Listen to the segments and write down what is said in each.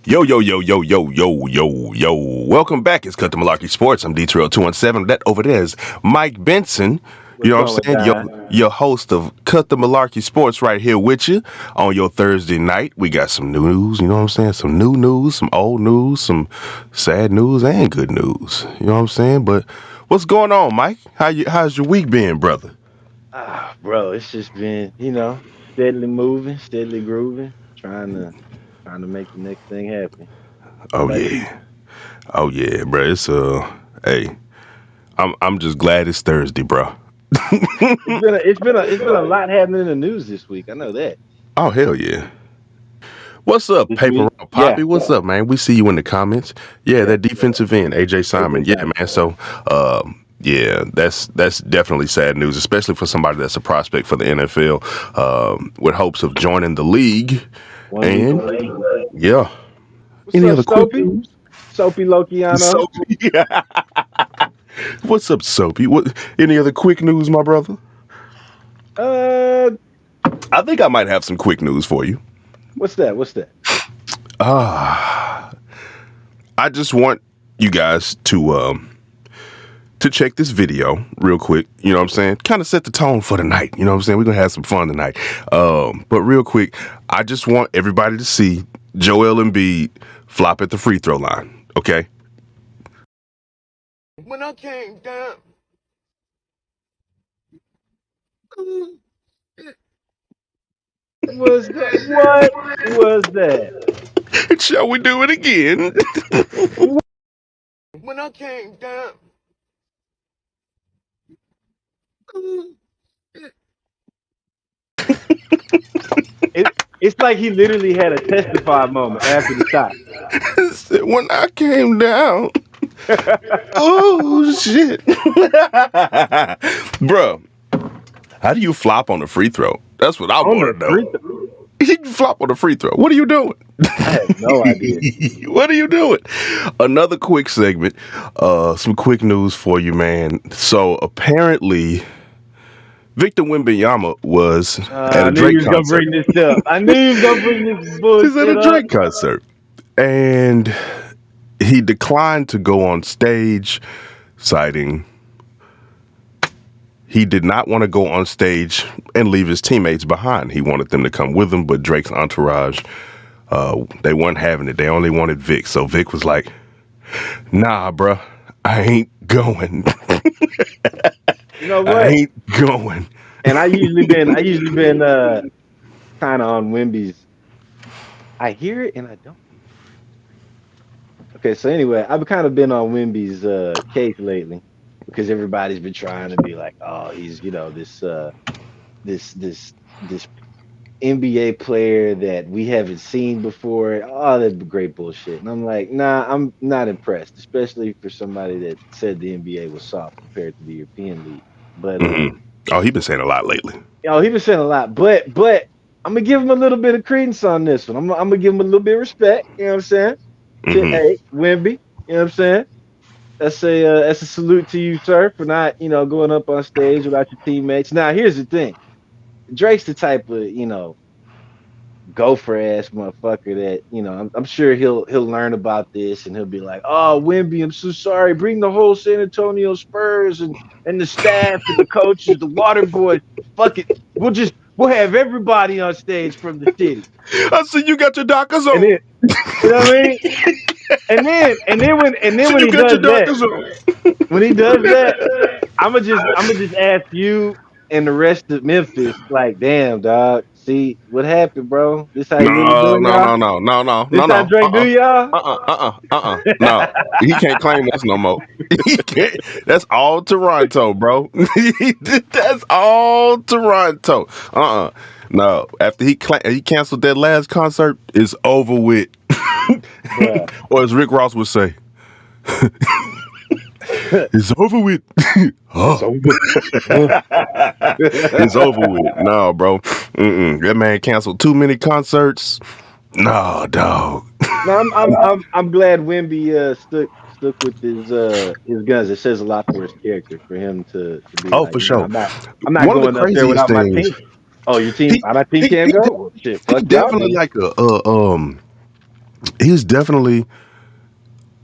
Yo, yo, yo, yo, yo, yo, yo, yo. Welcome back. It's Cut the Malarkey Sports. I'm D217. That over there is Mike Benson. You What's know what going I'm saying? down? Your host of Cut the Malarkey Sports right here with you on your Thursday night. We got some new news, you know what I'm saying? Some new news, some old news, some sad news and good news. You know what I'm saying? But what's going on, Mike? How's your week been, brother? Bro, it's just been, steadily moving, steadily grooving, trying to make the next thing happen. How Oh about you? yeah. Oh yeah, bro. It's hey, I'm just glad it's Thursday, bro. It's been a lot happening in the news this week. I know that. Oh hell yeah. What's up, This Paper week, Route yeah, Poppy? What's up, man? We see you in the comments. Yeah, yeah. that defensive end, AJ Simon. AJ Yeah, Simon. man. So, yeah, that's definitely sad news, especially for somebody that's a prospect for the NFL, with hopes of joining the league. One week And away. yeah, What's any up, other quick Soapy? news? Soapy Lokiano. Soapy. What's up, Soapy? What? Any other quick news, my brother? Uh, I think I might have some quick news for you. what's that? What's that? Ah, I just want you guys to check this video real quick. You know what I'm saying? Kind of set the tone for the night. You know what I'm saying? We're gonna have some fun tonight. But real quick, I just want everybody to see Joel Embiid flop at the free throw line. Okay? When I came down, Was that? What was that? shall we do it again? When I came down. It's like he literally had a testify moment after the shot. When I came down. Oh shit. Bruh, how do you flop on a free throw? That's what I On the want to free know. throw. He flop on a free throw. What are you doing? I have no idea. What are you doing? Another quick segment. Some quick news for you, man. So apparently, Victor Wembanyama was at I a knew you Drake was gonna concert. bring this up. I knew you was gonna bring this He's at a bullshit up. Drake concert, and he declined to go on stage, citing he did not want to go on stage and leave his teammates behind. He wanted them to come with him, but Drake's entourage, they weren't having it. They only wanted Vic. So Vic was like, "Nah, bruh, I ain't going. You know I what? ain't going." And I usually been kind of on Wimby's. I hear it and I don't. Okay, so anyway, I've kind of been on Wimby's case lately because everybody's been trying to be like, oh, he's this NBA player that we haven't seen before. Oh, that's great bullshit. And I'm like, nah, I'm not impressed, especially for somebody that said the NBA was soft compared to the European League. But Mm-hmm. Oh, he been saying a lot lately. he been saying a lot. But I'm gonna give him a little bit of credence on this one. I'm gonna give him a little bit of respect. You know what I'm saying? To Mm-hmm. hey, Wimby. You know what I'm saying? That's a salute to you, sir, for not going up on stage without your teammates. Now, here's the thing: Drake's the type of gopher ass motherfucker that I'm sure he'll learn about this and he'll be like, "Oh, Wimby, I'm so sorry. Bring the whole San Antonio Spurs and the staff and the coaches, the water boys. Fuck it, we'll have everybody on stage from the city." I see you got your Dockers And on. then you know what I mean? And then See when you he got does your that, Dockers on. I'm gonna just ask you and the rest of Memphis, like, damn, dog. See what happened, bro? This how he really No, doing no, y'all? no, no, no, no, This no, how no. Drake do y'all? No, he can't claim us no more. He can't. That's all Toronto, bro. That's all Toronto. No, after he canceled that last concert, it's over with. Bruh. Or as Rick Ross would say, it's over with. It's Huh. over. Huh? It's over with. No, bro. That man canceled too many concerts. No, dog. No, I'm glad Wimby stuck with his guns. It says a lot for his character for him to be Oh, like, for nah, sure. I'm not One of the going up there craziest without my things, team. Oh, your team, he my team he can't he, go? de- Well, shit, he fuck y'all definitely then. like he's definitely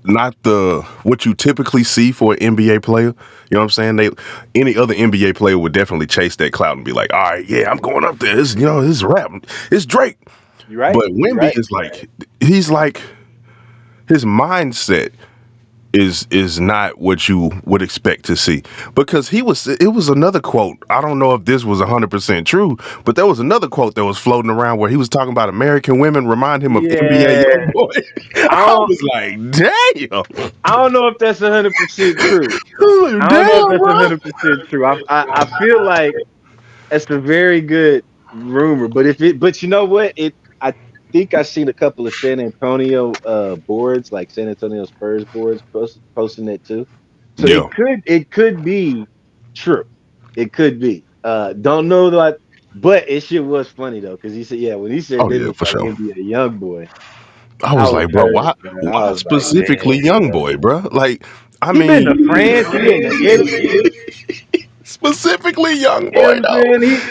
not the what you typically see for an NBA player. You know what I'm saying? Any other NBA player would definitely chase that clout and be like, all right, yeah, I'm going up there. It's, it's rap. It's Drake. You're right. But You're Wemby right. is like, he's like, his mindset is not what you would expect to see, because it was another quote. I don't know if this was 100% true, but there was another quote that was floating around where he was talking about American women remind him of NBA Yeah. young boy. I I don't. was like, damn. I don't know if that's 100% true. I was like, I don't know if damn, that's bro. 100% true. I feel like it's a very good rumor, but but you know what? I think I seen a couple of San Antonio boards, like San Antonio Spurs boards, posting it too. So Yeah. it could be true. It could be. Don't know that, but it shit was funny though, because he said, yeah, when he said Oh they yeah, look for like sure. NBA young boy, I I was was like, bro, hurt, why man. I why was like, specifically young damn. boy, bro? Like, I He been mean, to France. He been to Italy. specifically young You know boy what I'm though.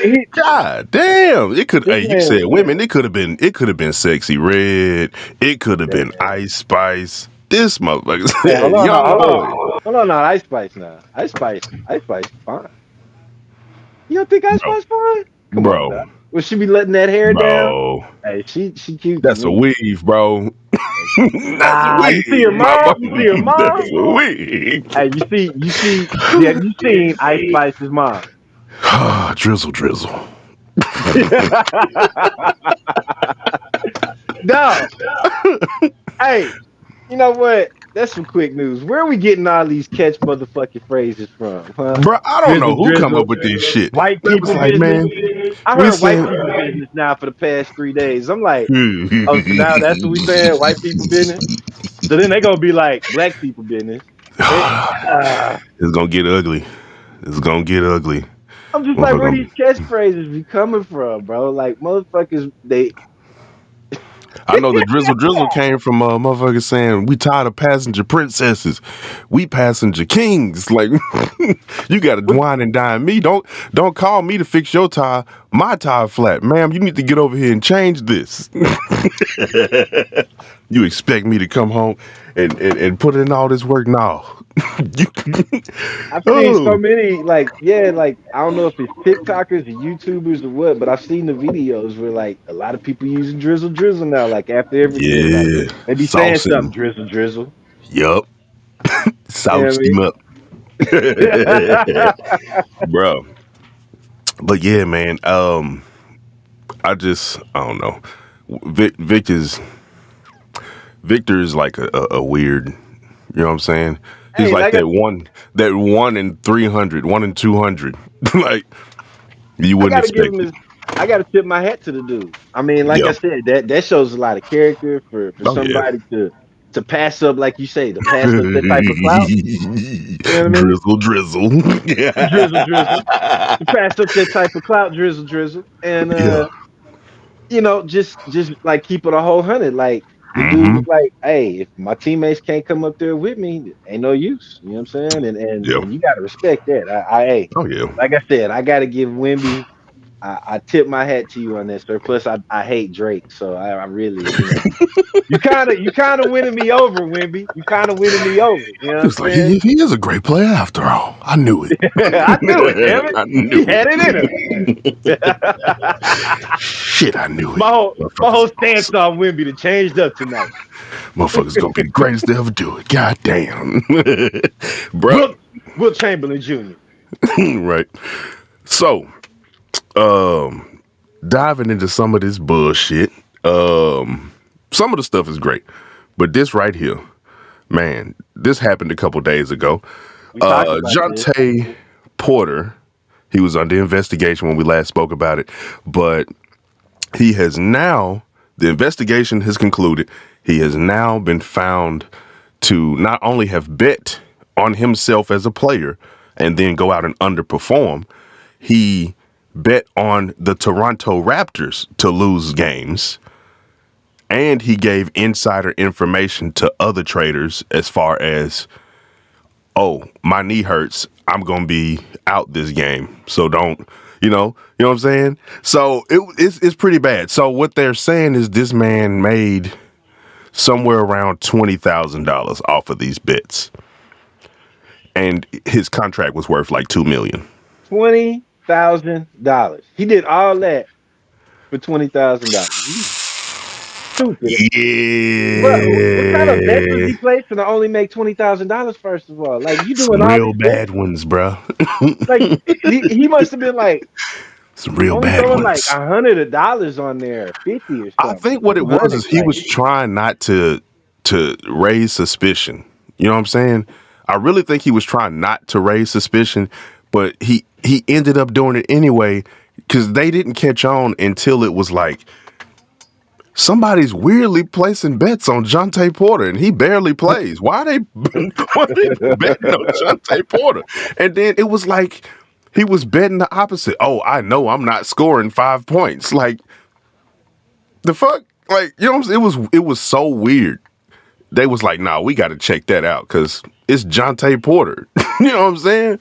saying? God damn! It could. This Hey, you man. said women. It could have been. It could have been Sexy Red. It could have been Man. Ice Spice. This motherfucker Hey, said, hold on, now, "Young hold on, boy, hold on. Now, Ice Spice now. Ice Spice, fine. You don't think Ice bro, Spice fine? Come on, bro, now. Will she be letting that hair down? bro. Hey, she cute to That's a me. weave, bro. That's a Ah, you see weave, her my mom? You see her boy. mom? That's a weave." Hey, yeah, you seen Ice Spice's mom? Drizzle, drizzle. No. Hey, you know what? That's some quick news. Where are we getting all these catch motherfucking phrases from, huh? Bro, I don't know Drizzle, who come up drizzle. with this shit. White They was people like, business. man, I we heard white seen. people business now for the past 3 days. I'm like, oh, so now that's what we saying, white people business. So then they gonna be like black people business. It, uh, It's gonna get ugly. It's gonna get ugly. I'm just like, Motherfucker where gonna these be. catchphrases be coming from, bro? Like motherfuckers, they. I know the drizzle came from motherfuckers saying we tired of passenger princesses, we passenger kings. Like you got to What, wine and dine me. Don't call me to fix your tire. My tire flat, ma'am. You need to get over here and change this. You expect me to come home and put in all this work? No. you, I've seen so oh many, like, yeah, like I don't know if it's TikTokers or YouTubers or what, but I've seen the videos where like a lot of people using drizzle now, like after everything, like yeah, they be saying something saucing. drizzle. Yup, You know sauced him up, what bro. But yeah, man. I don't know. Vic is Victor is like a weird. You know what I'm saying? I He's mean? Hey, like like I, that one in 300, one in 200. Like you I wouldn't gotta give him expect it. his. I gotta tip my hat to the dude. I mean, like I Yeah. said, that shows a lot of character for Oh yeah. somebody to pass up, like you say, to pass up that type of clout. You know what I mean? Drizzle, drizzle. Drizzle, to pass up that type of clout, drizzle, and Yeah. just like keep it a whole hundred. Like the dude Mm-hmm. was like, "Hey, if my teammates can't come up there with me, ain't no use." You know what I'm saying? And and Yeah. and you gotta respect that. Hey, Oh yeah. like I said, I gotta give Wimby. I tip my hat to you on that, sir. Plus, I hate Drake, so I really, you kind of winning me over, Wimby. You kind of winning me over. You know what He I'm was like, saying? he is a great player after all. I knew it. I knew it, damn it. I He knew had it in him. it. Shit, I knew it. My Motherfuckers whole stance awesome. on Wimby to changed up tonight. Motherfuckers gonna be the greatest to ever do it. God damn. Bruh. Will Will Chamberlain Jr. Right. So, um, diving into some of this bullshit. Some of the stuff is great, but this right here, man, this happened a couple days ago. We talked about this. Jonte Porter, he was under investigation when we last spoke about it, but he has now, the investigation has concluded. He has now been found to not only have bet on himself as a player and then go out and underperform, he bet on the Toronto Raptors to lose games, and he gave insider information to other traders as far as, oh, my knee hurts, I'm gonna be out this game, so don't, what I'm saying. So it's pretty bad. So what they're saying is this man made somewhere around $20,000 off of these bets, and his contract was worth like $2 million. $20,000. He did all that for $20,000. You stupid. What kind of bets was Yeah, he placing to only make $20,000? First of all, like you doing some all real these bets, bad ones, bro. like he must have been like Some real only bad throwing like ones. $100 on there, 50 or I something, think what it was 200. is he Like was trying not to raise suspicion. You know what I'm saying? I really think he was trying not to raise suspicion, but he ended up doing it anyway because they didn't catch on until it was like somebody's weirdly placing bets on Jonte Porter and he barely plays. Why are they why are they betting on Jonte Porter? And then it was like he was betting the opposite. Oh, I know I'm not scoring 5 points. Like the fuck? Like, you know what I'm saying? It was so weird. They was like, nah, we gotta check that out because it's Jonte Porter. You know what I'm saying?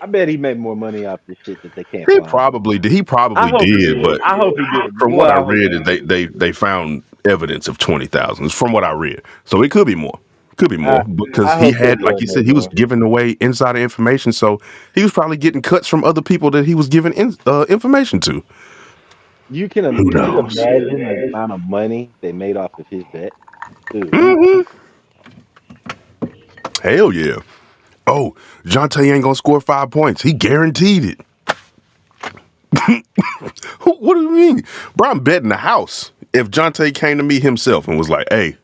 I bet he made more money off this shit that they can't He find. probably did. He I probably hope he did, did. but I hope he did. from Boy, what I I hope read he is did. they found evidence of 20,000. From what I read. So it could be more. Could be more because I he hope there had, like was you no said, he was more. giving away insider information. So he was probably getting cuts from other people that he was giving information to. Who Can you knows? imagine the amount of money they made off of his bet? Dude, Hmm. Hell yeah. Oh, Jonte ain't gonna score 5 points. He guaranteed it. What do you mean? Bro, I'm betting the house. If Jonte came to me himself and was like, hey,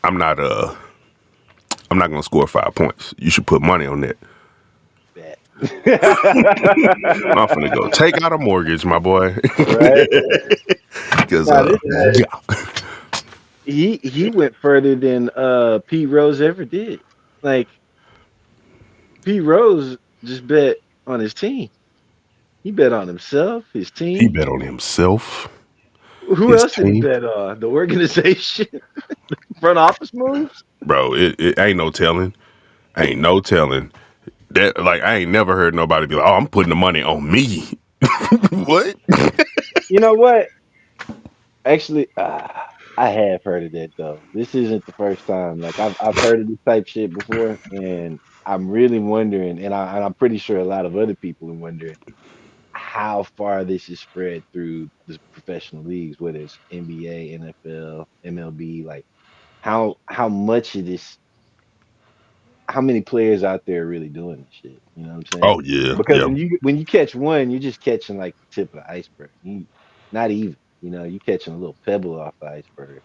I'm not I'm not gonna score 5 points. You should put money on that. bet. I'm finna go take out a mortgage, my boy. Right? Cause Now this yeah. he went further than Pete Rose ever did. Like Pete Rose just bet on his team. He bet on himself, his He team. bet on himself, Who his else did he team. bet on? The organization, front office moves. Bro, it ain't no telling. Ain't no telling. That like I ain't never heard nobody be like, oh, I'm putting the money on me. What? You know what? Actually, I have heard of that though. This isn't the first time. Like I've heard of this type shit before, and I'm really wondering, and I'm pretty sure a lot of other people are wondering how far this is spread through the professional leagues, whether it's NBA, NFL, MLB. Like how much of this, how many players out there are really doing this shit? You know what I'm saying? Oh yeah, Because yeah, when you catch one, you're just catching like the tip of the iceberg. Not even, you catching a little pebble off the iceberg.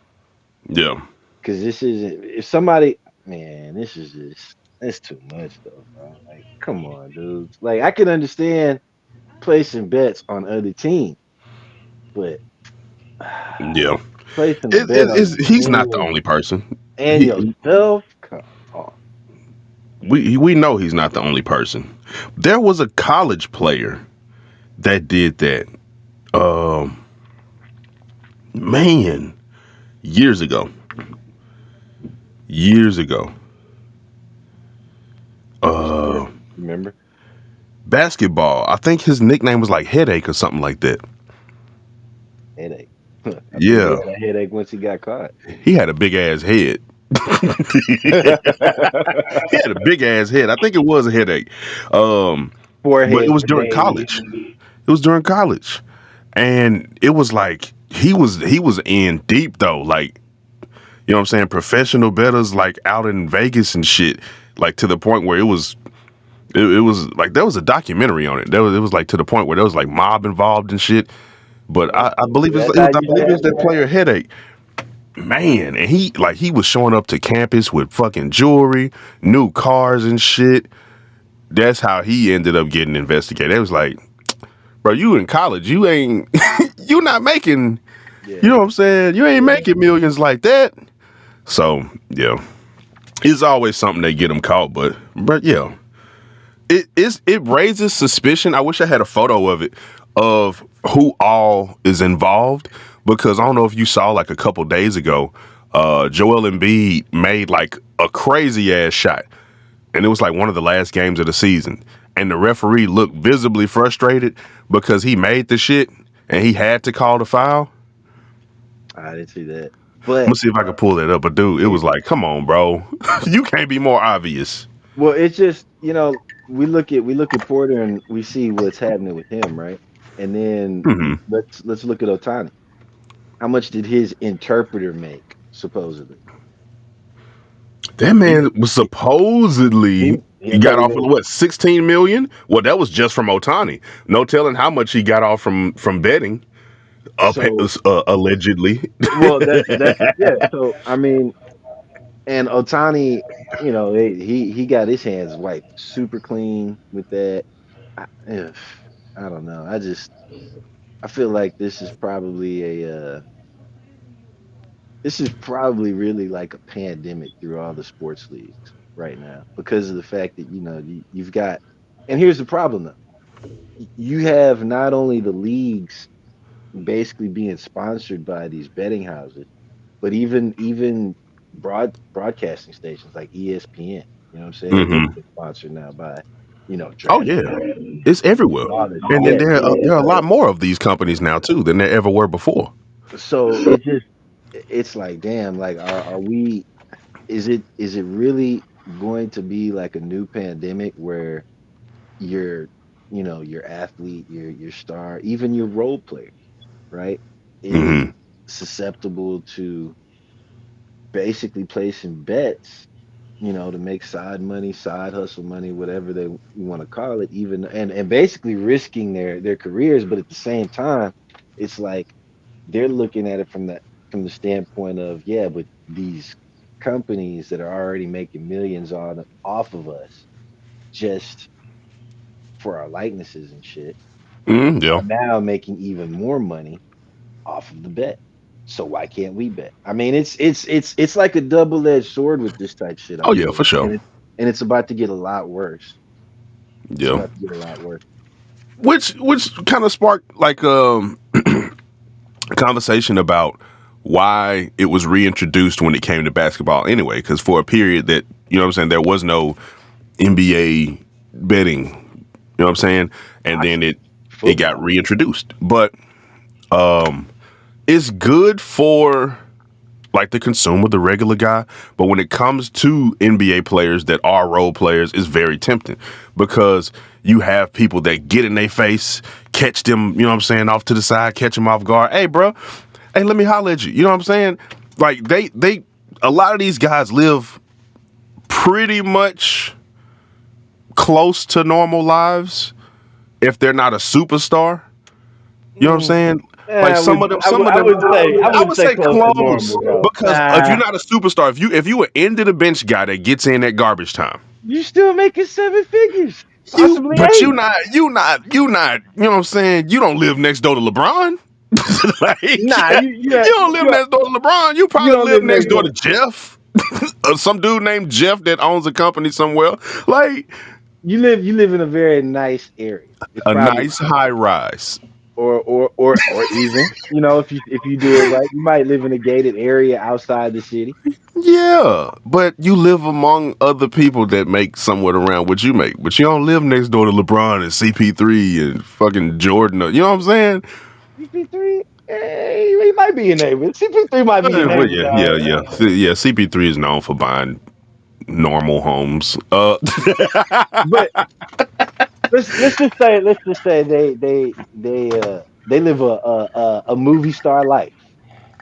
yeah. Because this isn't, if somebody, man, this is just, it's too much though, bro. Like, come on, dudes. Like, I can understand placing bets on other teams, but Yeah. placing a bet on your He's not the team only person. and He, yourself, come on. we know he's not the only person. There was a college player that did that. Um, man, years ago. Years ago. Uh, Remember? basketball. I think his nickname was like Headache or something like that. Headache. I bet he Yeah, had a headache once he got caught. he had a big ass head. He had a big ass head. I think it was a headache. Um, but it Forehead was during grenade. college. It was during college, and it was like he was in deep though. Like, you know what I'm saying? Professional bettors like out in Vegas and shit. Like to the point where it was like there was a documentary on it. It was like to the point where there was like mob involved and shit. But Yeah. I believe That's how I you believe it was start, that man. player Headache. Man, and he was showing up to campus with fucking jewelry, new cars and shit. That's how he ended up getting investigated. It was like, bro, you in college, you ain't you not making, you know Yeah. what I'm saying? You ain't making millions like that. So yeah, it's always something they get them caught, but yeah, it raises suspicion. I wish I had a photo of it of who all is involved because I don't know if you saw like a couple days ago, Joel Embiid made like a crazy ass shot, and it was like one of the last games of the season, and the referee looked visibly frustrated because he made the shit and he had to call the foul. I didn't see that. I'm But gonna see if I can pull that up. But dude, it was like, come on, bro, you can't be more obvious. well, it's just we look at Porter and we see what's happening with him, right? And then Hmm. let's look at Otani. How much did his interpreter make supposedly? That He man was supposedly he got probably off with made what 16 million. Well, that was just from Otani. No telling how much he got off from betting. so Allegedly. well that's yeah. So I mean, and Otani, he got his hands wiped super clean with that. Ugh, I don't know. I feel like this is probably really like a pandemic through all the sports leagues right now because of the fact that you've got, and here's the problem though. You have not only the leagues basically being sponsored by these betting houses, but even broadcasting stations like ESPN. You know what I'm saying? They're Hmm. being sponsored now by Oh yeah, DraftKings it's everywhere, and all this. and then Yeah. there are a lot more of these companies now too than there ever were before. So it's like, damn, like are we is it really going to be like a new pandemic where your your athlete, your star, even your role player, right, is Hmm. susceptible to basically placing bets, to make side money, side hustle money, whatever you want to call it, even and basically risking their careers, but at the same time, it's like they're looking at it from the standpoint of, yeah, but these companies that are already making millions on off of us just for our likenesses and shit Yeah. are now making even more money off of the bet. So why can't we bet? I mean, it's like a double-edged sword with this type shit, I Oh yeah, feel for like. sure. And it's about to get a lot worse. It's Yeah. about to get a lot worse. Which kind of sparked like a conversation about why it was reintroduced when it came to basketball anyway. Because for a period that what I'm saying, there was no NBA betting. You know what I'm saying, and I then it got Football. reintroduced. But it's good for like the consumer, the regular guy. But when it comes to NBA players that are role players, it's very tempting because you have people that get in their face, catch them, you know what I'm saying, off to the side, catch them off guard. Hey, bro, hey, let me holler at you. You know what I'm saying? Like a lot of these guys live pretty much close to normal lives if they're not a superstar. You know what I'm Mm, saying? Like I would some of I them, would say I I wouldn't would say say close to close normal, bro. because if you're Nah, not a superstar, if you an end of the bench guy that gets in at garbage time, you still making seven figures, you possibly but eight. you not. You know what I'm saying? You don't live next door to LeBron. Like Nah, you don't live next door to LeBron. You you probably don't live live next next door door. to Jeff. Or some dude named Jeff that owns a company somewhere. Like You live in a very nice area. It's a probably nice high rise. or even, if you do it right, you might live in a gated area outside the city. Yeah, but you live among other people that make somewhat around what you make. But you don't live next door to LeBron and CP3 and fucking Jordan. You know what I'm saying? CP3, he might be a neighbor. CP3 might be a Well, neighbor, yeah, dog. yeah, yeah, yeah. CP3 is known for buying normal homes. But let's just say they live a movie star life.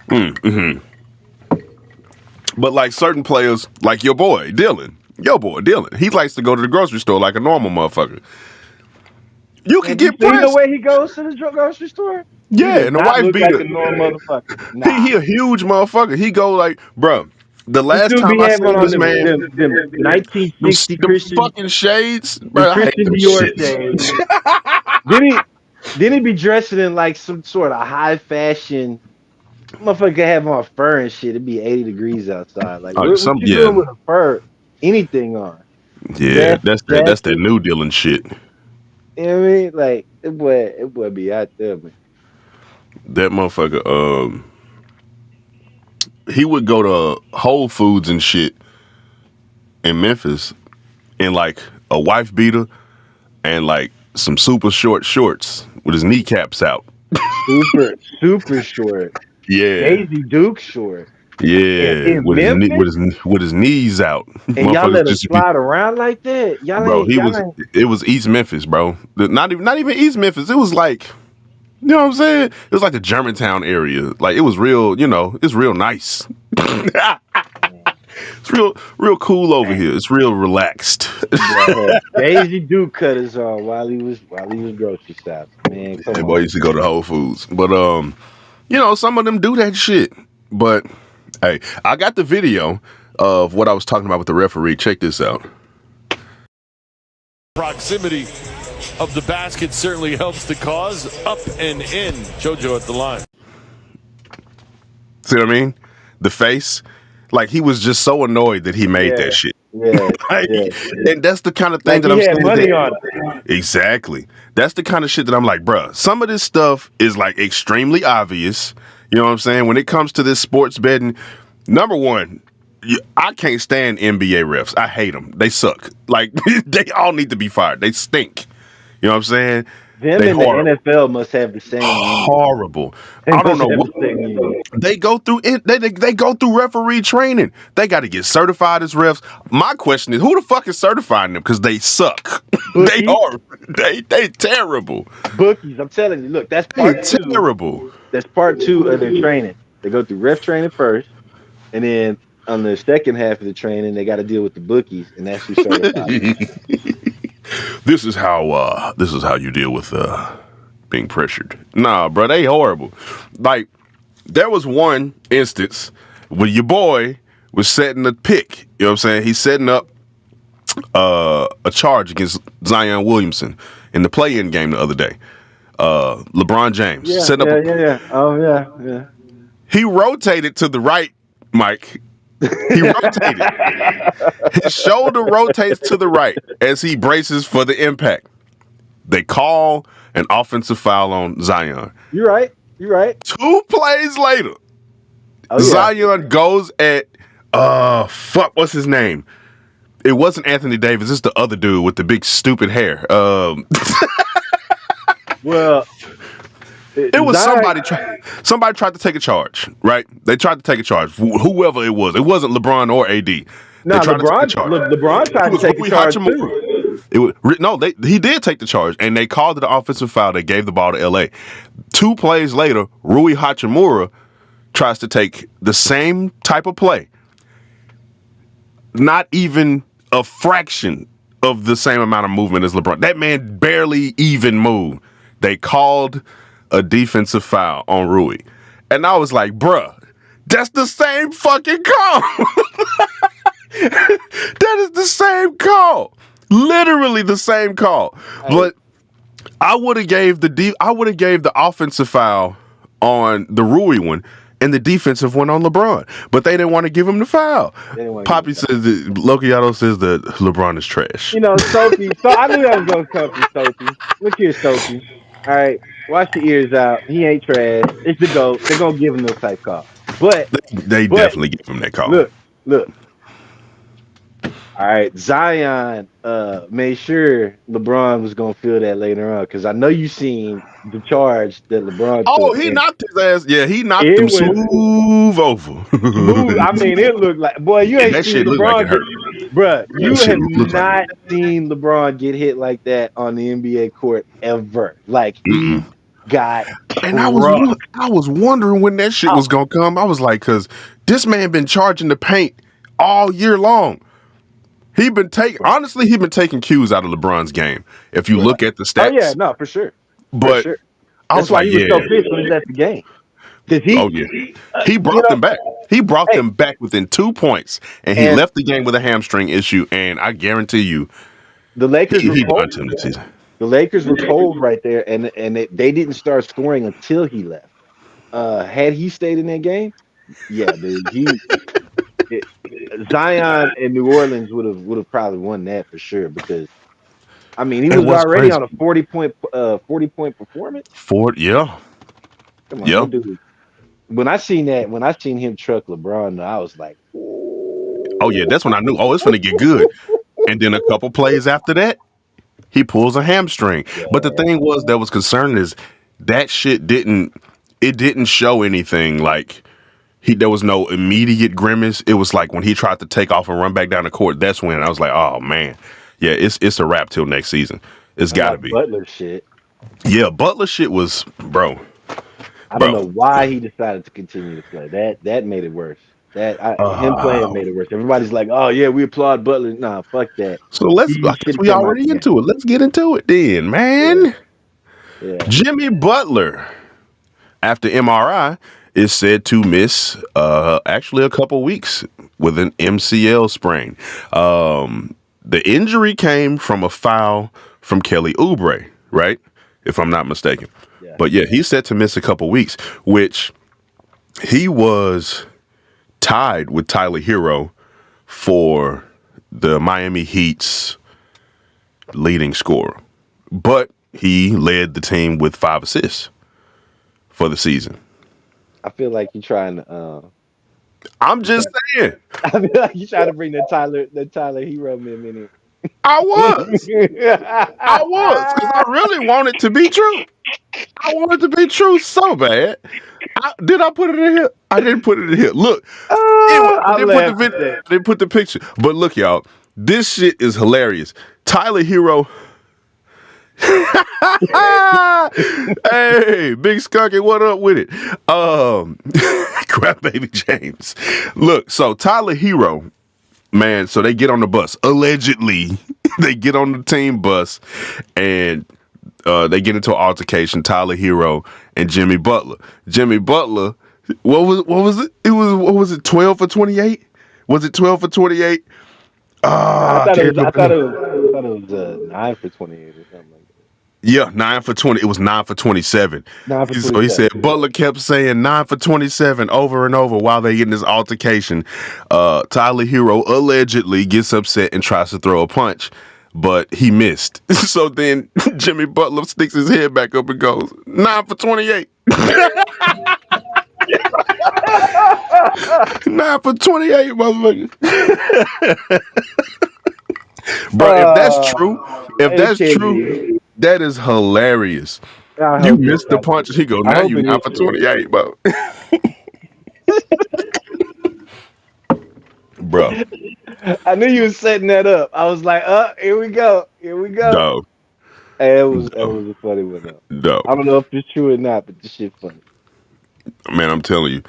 mm-hmm. But like certain players, like your boy Dylan, he likes to go to the grocery store like a normal motherfucker. You can Have you get seen the pressed. way he goes to the grocery store? He Yeah, does and the not wife look like beater. a normal motherfucker. He Nah. a huge motherfucker. He go like, bro. The This last dude time be I having seen on this them man, them them 1960 them Christian fucking shades, them bro. I hate Christian them Dior shits. shades. Then he be dressing in like some sort of high fashion. Motherfucker could have on fur and shit. It'd be 80 degrees outside. Like Oh, what you yeah, doing with a fur? Anything on? yeah. Vest, That's that jacket. new Dylan shit. You know what I mean? Like it boy be out there, man. That motherfucker. He would go to Whole Foods and shit in Memphis in like a wife beater and like some super short shorts with his kneecaps out. Super, super short. Yeah, Daisy Duke short. Yeah, in Memphis, with his knees out. and y'all Motherfuckers let him just be, slide around like that. bro. Y'all ain't. It was East Memphis, bro. Not even East Memphis. It was like, you know what I'm saying? It was like the Germantown area. Like it was real. You know, it's real nice. It's real cool over here. It's real relaxed. Boy, Daisy Duke cutters on while he was grocery shopping. Man, come And boy, on. used to go to Whole Foods, but you know, some of them do that shit. But hey, I got the video of what I was talking about with the referee. Check this out. Proximity of the basket certainly helps the cause. Up and in. JoJo at the line. See what I mean? The face. Like he was just so annoyed that he made that shit. Yeah, Like, yeah. and that's the kind of thing Like that he I'm had saying. money on it. Exactly. That's the kind of shit that I'm like, bruh, some of this stuff is like extremely obvious. You know what I'm saying? When it comes to this sports betting, number one, I can't stand NBA refs. I hate them. They suck. Like, they all need to be fired. They stink. You know what I'm saying? Them They and the horrible. NFL must have the same union. Horrible. They I don't must know have what the same union. they go through. They go through referee training. They got to get certified as refs. My question is, who the fuck is certifying them? Because they suck. They Bookies, are. They terrible. bookies. I'm telling you, look, that's They part two. terrible. That's part two of their training. They go through ref training first, and then on the second half of the training, they got to deal with the bookies, and that's who certifies. This is how you deal with being pressured. Nah, bro, they horrible. Like there was one instance where your boy was setting a pick. You know what I'm saying? He's setting up a charge against Zion Williamson in the play-in game the other day. LeBron James setting up. Yeah. Oh yeah. He rotated to the right, Mike. He rotated. His shoulder rotates to the right as he braces for the impact. They call an offensive foul on Zion. You're right. 2 plays later, Oh yeah. Zion goes at what's his name? It wasn't Anthony Davis. It's the other dude with the big stupid hair. Well, It was Zion, somebody tried to take a charge, right? They tried to take a charge. Whoever it was. It wasn't LeBron or AD. No, They tried to take a charge. LeBron tried to take a charge too. He did take the charge, and they called it an offensive foul. They gave the ball to LA. 2 plays later, Rui Hachimura tries to take the same type of play. Not even a fraction of the same amount of movement as LeBron. That man barely even moved. They called a defensive foul on Rui. And I was like, bruh, that's the same fucking call. That is the same call. Literally the same call. But I would have gave the offensive foul on the Rui one and the defensive one on LeBron. But they didn't want to give him the foul. Poppy says that Lokiato says that LeBron is trash. You know, Sophie. So I knew that was going to come from Sophie. Look here, Sophie. All right, watch your ears out. He ain't trash. It's the GOAT. They're gonna give him those type calls. But they definitely give him that call. Look. All right, Zion made sure LeBron was gonna feel that later on because I know you seen the charge that LeBron. Oh, he knocked his ass. Yeah, he knocked him smooth over. Smooth. I mean, it looked like boy. You ain't seen LeBron, bruh. You have not seen LeBron get hit like that on the NBA court ever. Like he got. And I was wondering when that shit was gonna come. I was like, because this man been charging the paint all year long. He been taking cues out of LeBron's game. If you look at the stats. Oh yeah, no, for sure. But that's why he was so pissed when he left the game. He brought them back. He brought them back within 2 points, and he left the game with a hamstring issue. And I guarantee you, the Lakers were cold. The Lakers were cold right there, and they didn't start scoring until he left. Had he stayed in that game, yeah, dude, Zion and New Orleans would have probably won that for sure because I mean he was already on a 40-point performance. Yeah. Come on, dude. When I seen him truck LeBron, I was like, oh yeah, that's when I knew. Oh, it's gonna get good. And then a couple plays after that, he pulls a hamstring. Yeah. But the thing that was concerning is that shit didn't show anything like there was no immediate grimace. It was like when he tried to take off and run back down the court. That's when I was like, oh man, yeah, it's a wrap till next season. It's got to be. Butler shit. Yeah, Butler shit was, bro. I don't know why he decided to continue to play. That made it worse. Him playing made it worse. Everybody's like, "Oh yeah, we applaud Butler." Nah, fuck that. So I guess we already into it. Let's get into it then, man. Yeah. Jimmy Butler, after MRI, is said to miss actually a couple weeks with an MCL sprain. The injury came from a foul from Kelly Oubre, right? If I'm not mistaken. Yeah. But yeah, he's set to miss a couple weeks, which he was tied with Tyler Hero for the Miami Heat's leading scorer. But he led the team with 5 assists for the season. I feel like you're trying to. I'm just saying. I feel like you're trying to bring the Tyler Hero meme in. I was, because I really want it to be true. I want it to be true so bad. Did I put it in here? I didn't put it in here. Look, I didn't put the picture. But look, y'all, this shit is hilarious. Tyler Hero. Hey, Big Skunky, what up with it? Crap, baby James. Look, so Tyler Hero, man, so they get on the bus. Allegedly, they get on the team bus and they get into an altercation, Tyler Hero and Jimmy Butler. Jimmy Butler, what was it? What was it, 12 for 28? Was it 12 for 28? I thought it was 9 for 28 or something like that. Yeah, 9 for 20. It was 9 for 27. 9 for 27. So he said Butler kept saying 9 for 27 over and over while they get in this altercation. Tyler Hero allegedly gets upset and tries to throw a punch, but he missed. So then Jimmy Butler sticks his head back up and goes, 9 for 28. 9 for 28, motherfucker. Bro, if that's true, that is hilarious. You missed the punch. He go, now you 9 for 28, bro. Bro. I knew you was setting that up. I was like, here we go. No. Hey, it was a funny one. No. I don't know if it's true or not, but this shit funny. Man, I'm telling you.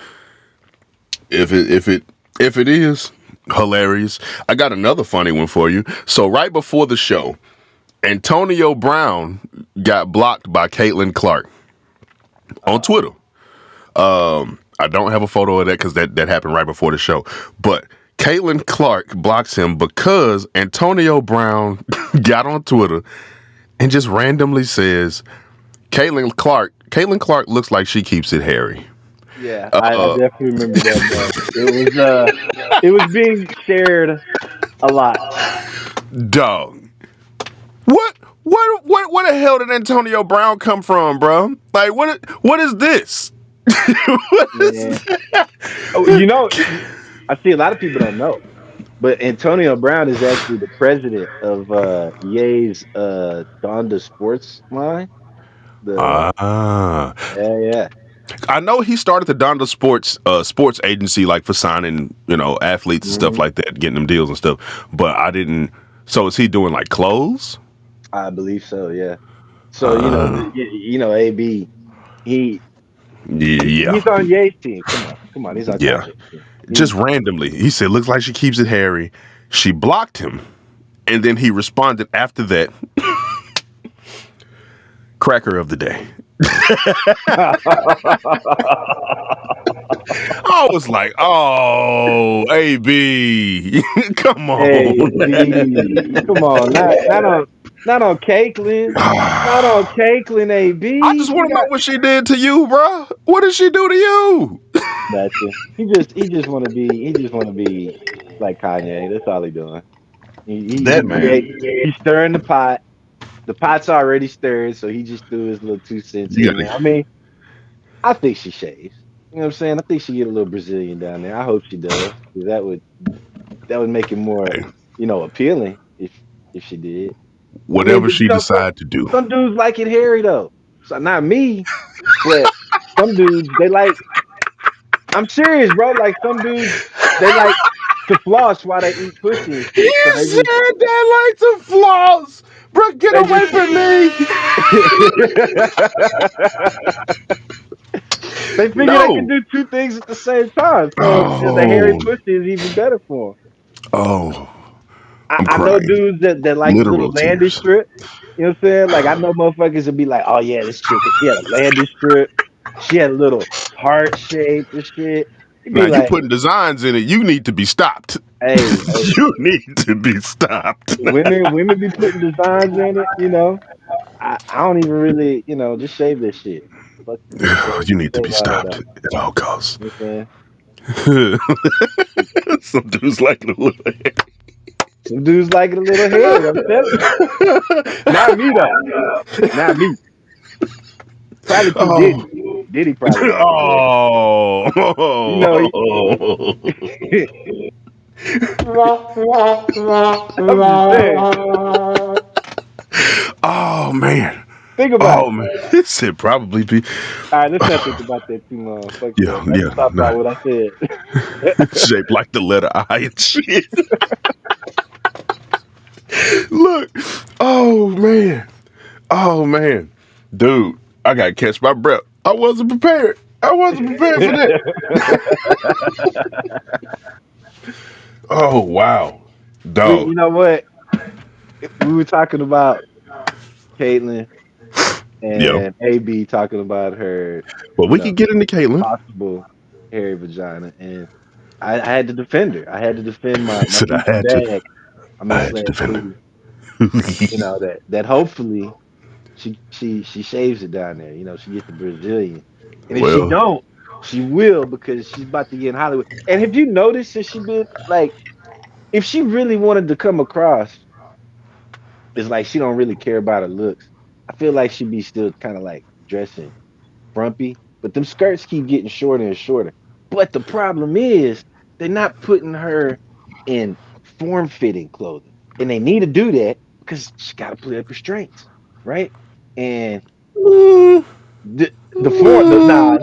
If it is hilarious, I got another funny one for you. So right before the show, Antonio Brown got blocked by Caitlin Clark on Twitter. I don't have a photo of that because that happened right before the show. But Caitlin Clark blocks him because Antonio Brown got on Twitter and just randomly says, Caitlin Clark looks like she keeps it hairy. Yeah, I definitely remember that. It was being shared a lot. Dog. Where the hell did Antonio Brown come from, bro? Like, what is this? I see a lot of people don't know, but Antonio Brown is actually the president of EA's Donda Sports line. Yeah. I know he started the Donda sports agency, like for signing, athletes and stuff like that, getting them deals and stuff. But I didn't. So is he doing like clothes? I believe so. Yeah. So AB, he's on Ye's team. Come on, he's on. Yeah. Just randomly, he said, "Looks like she keeps it hairy." She blocked him, and then he responded after that. Cracker of the day. I was like, "Oh, AB, come on, AB. Come on, not on Caitlin, not on Caitlin, AB." I just want to know what she did to you, bro. What did she do to you? That's it. He just want to be like Kanye. That's all he doing. He's stirring the pot. The pot's already stirred, so he just threw his little 2 cents in there. I mean, I think she shaves. You know what I'm saying? I think she get a little Brazilian down there. I hope she does. That would make it more, appealing if she did. Whatever she decide to do. Some dudes like it hairy though. So not me, but some dudes they like I'm serious, bro. Like some dudes, they like to floss while they eat pussy and shit. So You they said just that like some flaws. Bro, get they away just from me. they figure they can No. do two things at the same time. So the hairy Oh. pussy is even better for them. Oh. I'm I know crying. dudes that like the little Literal landing tears. strip. You know what I'm saying? Like I know motherfuckers that be like, oh yeah, this chick, she had a landing strip. She had a little heart shape and shit. You'd Now be you like, putting designs in it. You need to be stopped. hey, You need to be stopped. women be putting designs in it, you know. I don't even really, just shave this shit. Fuck You need to shave be all that stopped out. at all costs. You know Some dudes like the little hair. Some dudes like it a little hairy, I'm telling you. Not me though. Not me. Probably P. Diddy. Oh. Diddy probably like it hairy. You know, Oh. I'm just saying. Oh man. Think about Oh it. man. This should probably be All right, let's not think about that too long. Fuck that. yeah, Let's yeah, talk nah. about what I said. Shaped like the letter I and shit. Look. Oh man. Oh man. Dude, I gotta catch my breath. I wasn't prepared. I wasn't prepared for that. Oh wow. You Dog. know what? We were talking about Caitlyn Yeah. and AB talking about her, But we could get into Caitlyn. possible hairy vagina, and I had to defend her. I had to defend my Said sister bag. I I mean, had to slash defend booty. You her. know that hopefully she shaves it down there. You know, she gets the Brazilian, and if she Well, don't, she will because she's about to get in Hollywood. And have you noticed since she been like, if she really wanted to come across, it's like she don't really care about her looks. I feel like she'd be still kind of like dressing frumpy, but them skirts keep getting shorter and shorter. But the problem is they're not putting her in form-fitting clothing, and they need to do that because she got to play up restraints, right? And mm, the form, nah.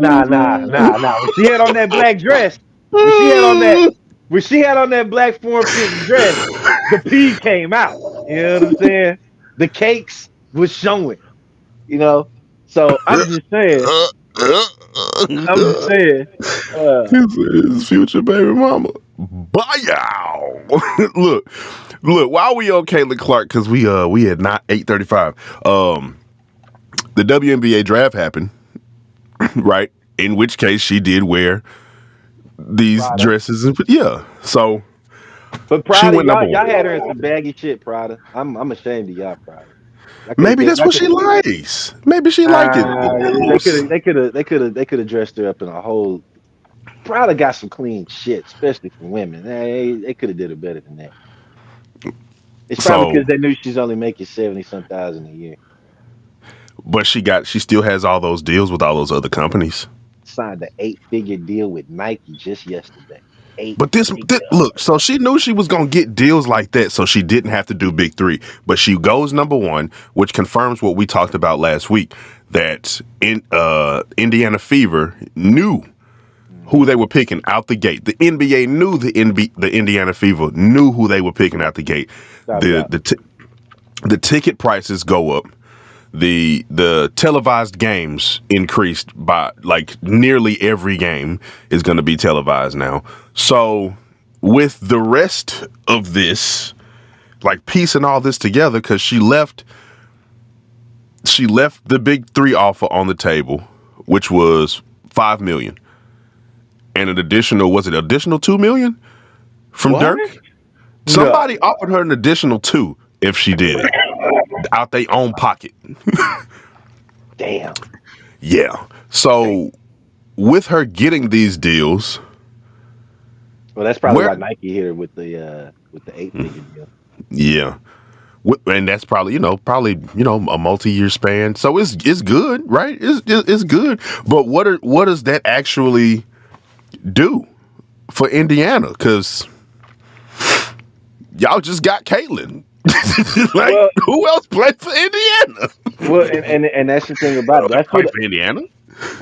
When she had on that black dress, when she had on that, mm. when she had on that black form-fitting dress, the P came out. You know what I'm saying? The cakes was showing. You know, so I'm just saying. I'm just saying. His future baby mama. Bye. look, look. While we on Caitlin Clark, because we had not 8:35. The WNBA draft happened, right? In which case she did wear these Prada. dresses, and yeah. So But she Prada, went number y'all one. had her in some baggy shit, Prada. I'm ashamed of y'all, Prada. I could have Maybe gave. that's what she likes. Maybe she like it They loose. could have dressed her up in a whole. Prada got some clean shit, especially for women. They could have did it better than that. It's probably So, because they knew she's only making 70 some thousand a year. but she still has all those deals with all those other companies. Signed an 8-figure deal with Nike just yesterday. Eight But figure. look, so she knew she was gonna get deals like that, so she didn't have to do big three. But she goes number one, which confirms what we talked about last week, that Indiana Fever knew who they were picking out the gate. The NBA knew the Indiana Fever knew who they were picking out the gate. Without a The doubt. the ticket prices go up. The televised games increased by like nearly every game is going to be televised now. So with the rest of this, like piecing all this together, because she left the big three offer on the table, which was 5 million, and an additional, was it additional 2 million from What? Dirk? No. Somebody offered her an additional two if she did it out their own pocket. Damn. Yeah. So with her getting these deals, Well, that's probably where why Nike hit her with the 8-figure deal. yeah, and that's probably a multi-year span. So it's good, right? It's good. But what does that actually do for Indiana? Because y'all just got Caitlin. Like, Well, who else played for Indiana? and that's the thing about it. They play for Indiana.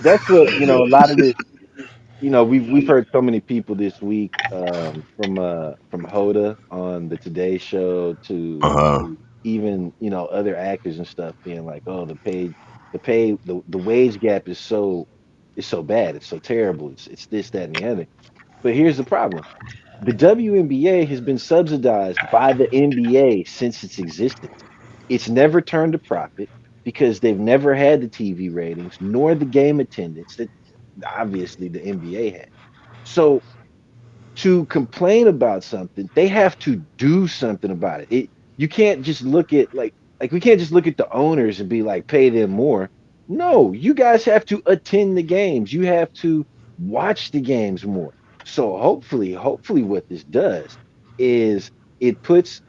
That's what a lot of this we've heard so many people this week, from Hoda on the Today Show Uh huh. to even other actors and stuff being like, oh, the wage gap is so bad, it's so terrible, it's this, that, and the other. But here's the problem: the WNBA has been subsidized by the NBA since its existence. It's never turned a profit because they've never had the TV ratings nor the game attendance that obviously the NBA had. So to complain about something, they have to do something about it. You can't just look at like we can't just look at the owners and be like pay them more. No, you guys have to attend the games. You have to watch the games more. So hopefully what this does is it puts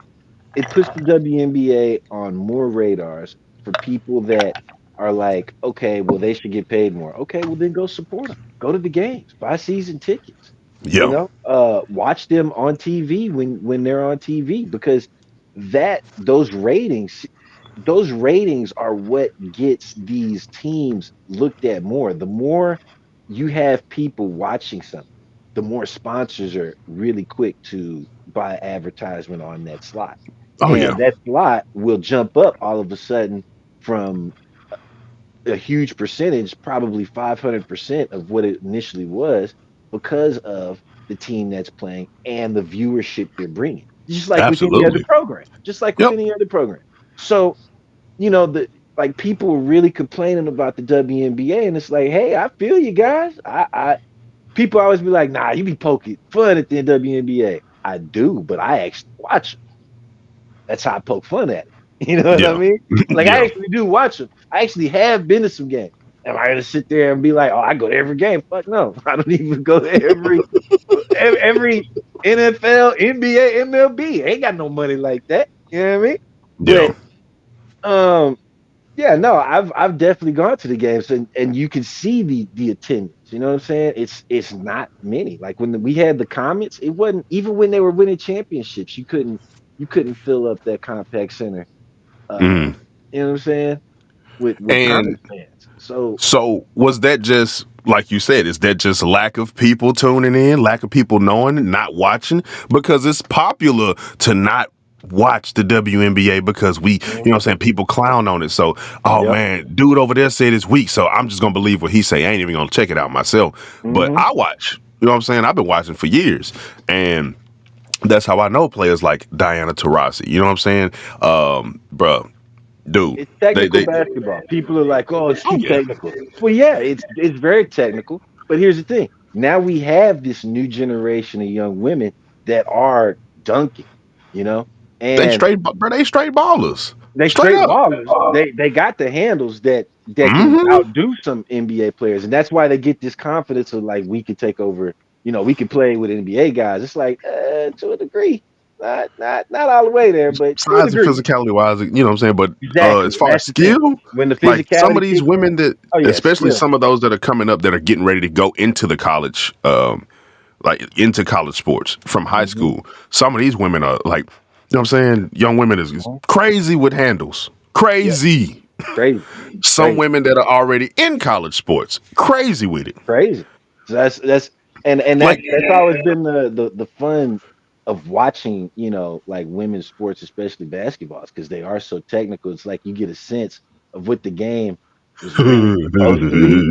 the WNBA on more radars for people that are like, okay, well, they should get paid more. Okay, well, then go support them. Go to the games, buy season tickets. Yeah. Watch them on TV when they're on TV, because that those ratings are what gets these teams looked at more. The more you have people watching something, the more sponsors are really quick to buy advertisement on that slot. Oh And yeah. that slot will jump up all of a sudden from a huge percentage, probably 500% of what it initially was, because of the team that's playing and the viewership they're bringing. Just like with any other Absolutely. program. Just like with Yep. any other program. So, the like people were really complaining about the WNBA, and it's like, hey, I feel you guys. I people always be like, nah, you be poking fun at the WNBA. I do, but I actually watch it. That's how I poke fun at it. You know what I Yeah. mean? Like I Yeah. actually do watch them. I actually have been to some games. Am I gonna sit there and be like, oh, I go to every game? Fuck no. I don't even go to every NFL, NBA, MLB. Ain't got no money like that. You know what I mean? Yeah. But um yeah, no, I've definitely gone to the games, and you can see the attendance. You know what I'm saying? It's not many. Like when we had the Comets, it wasn't even when they were winning championships. You couldn't fill up that compact center. Mm. You know what I'm saying? With And Comets fans. So so was that just like you said? Is that just lack of people tuning in, lack of people knowing, not watching? Because it's popular to not watch the WNBA because what I'm saying, people clown on it. So, oh yep. man, dude over there said it's weak, so I'm just gonna believe what he say. I ain't even gonna check it out myself. But hmm I watch. You know what I'm saying? I've been watching for years, and that's how I know players like Diana Taurasi. You know what I'm saying? Bro, dude, It's they technical basketball. People are like, "Oh, it's oh too yeah. technical." Well, yeah, it's very technical. But here's the thing: now we have this new generation of young women that are dunking. You know, They and straight, bro. They straight ballers, they straight straight up. ballers. They got the handles that can Hmm. outdo some NBA players, and that's why they get this confidence of like we can take over. We can play with NBA guys. It's like to a degree, not all the way there, but to a Size and degree. physicality wise, you know what I'm saying. But Exactly. as far as That's the thing. skill, When the like some of physicality these kicks in, women that, oh yeah, especially skill. some of those that are coming up that are getting ready to go into the college, like into college sports from high hmm school. Some of these women are like, you know what I'm saying. Young women is hmm crazy with handles, Yep. crazy. Crazy. Some Crazy. women that are already in college sports, crazy with it. Crazy. So that's and Like, that's always been the fun of watching, like women's sports, especially basketballs, because they are so technical. It's like you get a sense of what the game is really supposed to be.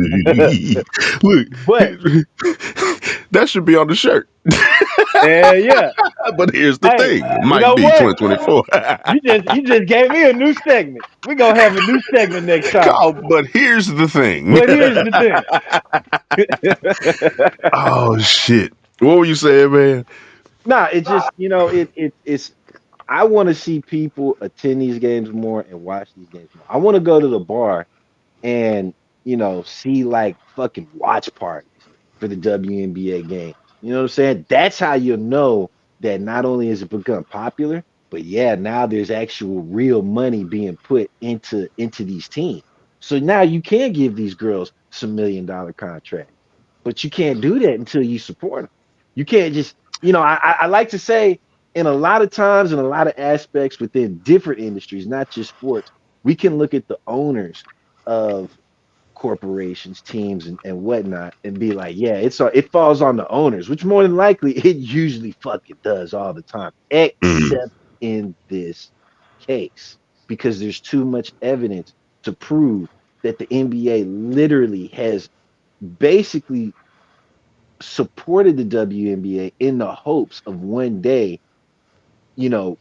look, But that should be on the shirt. yeah, But here's the hey, thing: it you might know be what? 2024. You just gave me a new segment. We're gonna have a new segment next time. Oh, but here's the thing. But here's the thing. Oh shit! What were you saying, man? Nah, it just it's I want to see people attend these games more and watch these games more. I want to go to the bar and see like fucking watch parties for the WNBA games. You know what I'm saying? That's how you'll know that not only has it become popular, but yeah, now there's actual real money being put into these teams. So now you can give these girls some $1 million contracts, but you can't do that until you support them. You can't just, I like to say, in a lot of times, in a lot of aspects within different industries, not just sports, we can look at the owners of corporations, teams, and whatnot, and be like, yeah, it falls on the owners, which more than likely it usually fucking does all the time, Mm. except in this case, because there's too much evidence to prove that the NBA literally has basically supported the WNBA in the hopes of one day,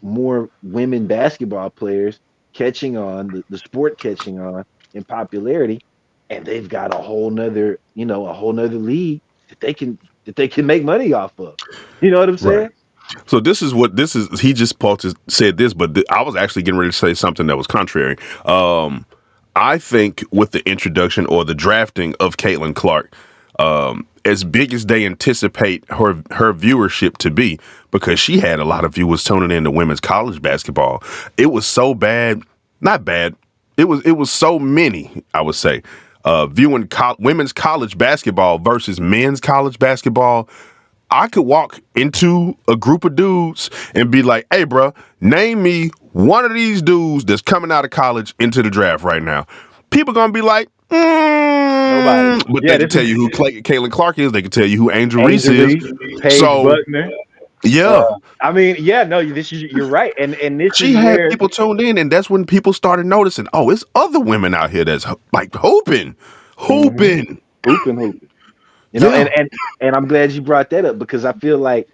more women basketball players catching on, the sport catching on in popularity, and they've got a whole nother league that they can make money off of. You know what I'm Right. saying? So this is. He just said this, but I was actually getting ready to say something that was contrary. I think with the introduction or the drafting of Caitlin Clark, as big as they anticipate her viewership to be, because she had a lot of viewers tuning in to women's college basketball. It was so bad, not bad. It was so many, I would say, viewing women's college basketball versus men's college basketball. I could walk into a group of dudes and be like, "Hey, bro, name me one of these dudes that's coming out of college into the draft right now." People gonna be like, Nobody. but Yeah, they can this tell is you who Caitlin Clark is. They can tell you who Angel Reese Angel is. Reese, Paige So Buckner. yeah, I mean, yeah, no, you're right, and this she is had where people tuned in, and that's when people started noticing. Oh, it's other women out here that's like hooping, Mhm. hooping. Hooping. Yeah, And I'm glad you brought that up because I feel like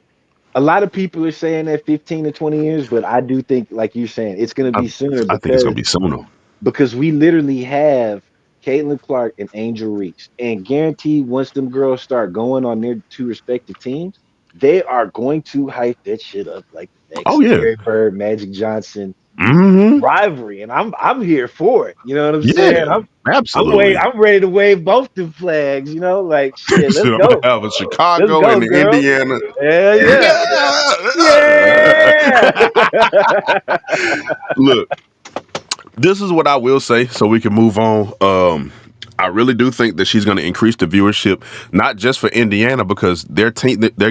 a lot of people are saying that 15 to 20 years, but I do think, like you're saying, it's going to I, be sooner I think it's gonna be sooner. because we literally have Caitlin Clark and Angel Reese, and guaranteed once them girls start going on their two respective teams, they are going to hype that shit up like the Oh next yeah. Larry Bird, Magic Johnson Hmm. rivalry, and I'm here for it. You know what I'm saying? Yeah, absolutely. I'm ready to wave both the flags. Like shit. Let's So I'm go. gonna have a Let's Chicago go, and the girls. Indiana. Hell yeah. Yeah. Yeah. Look, this is what I will say, so we can move on. I really do think that she's going to increase the viewership, not just for Indiana because their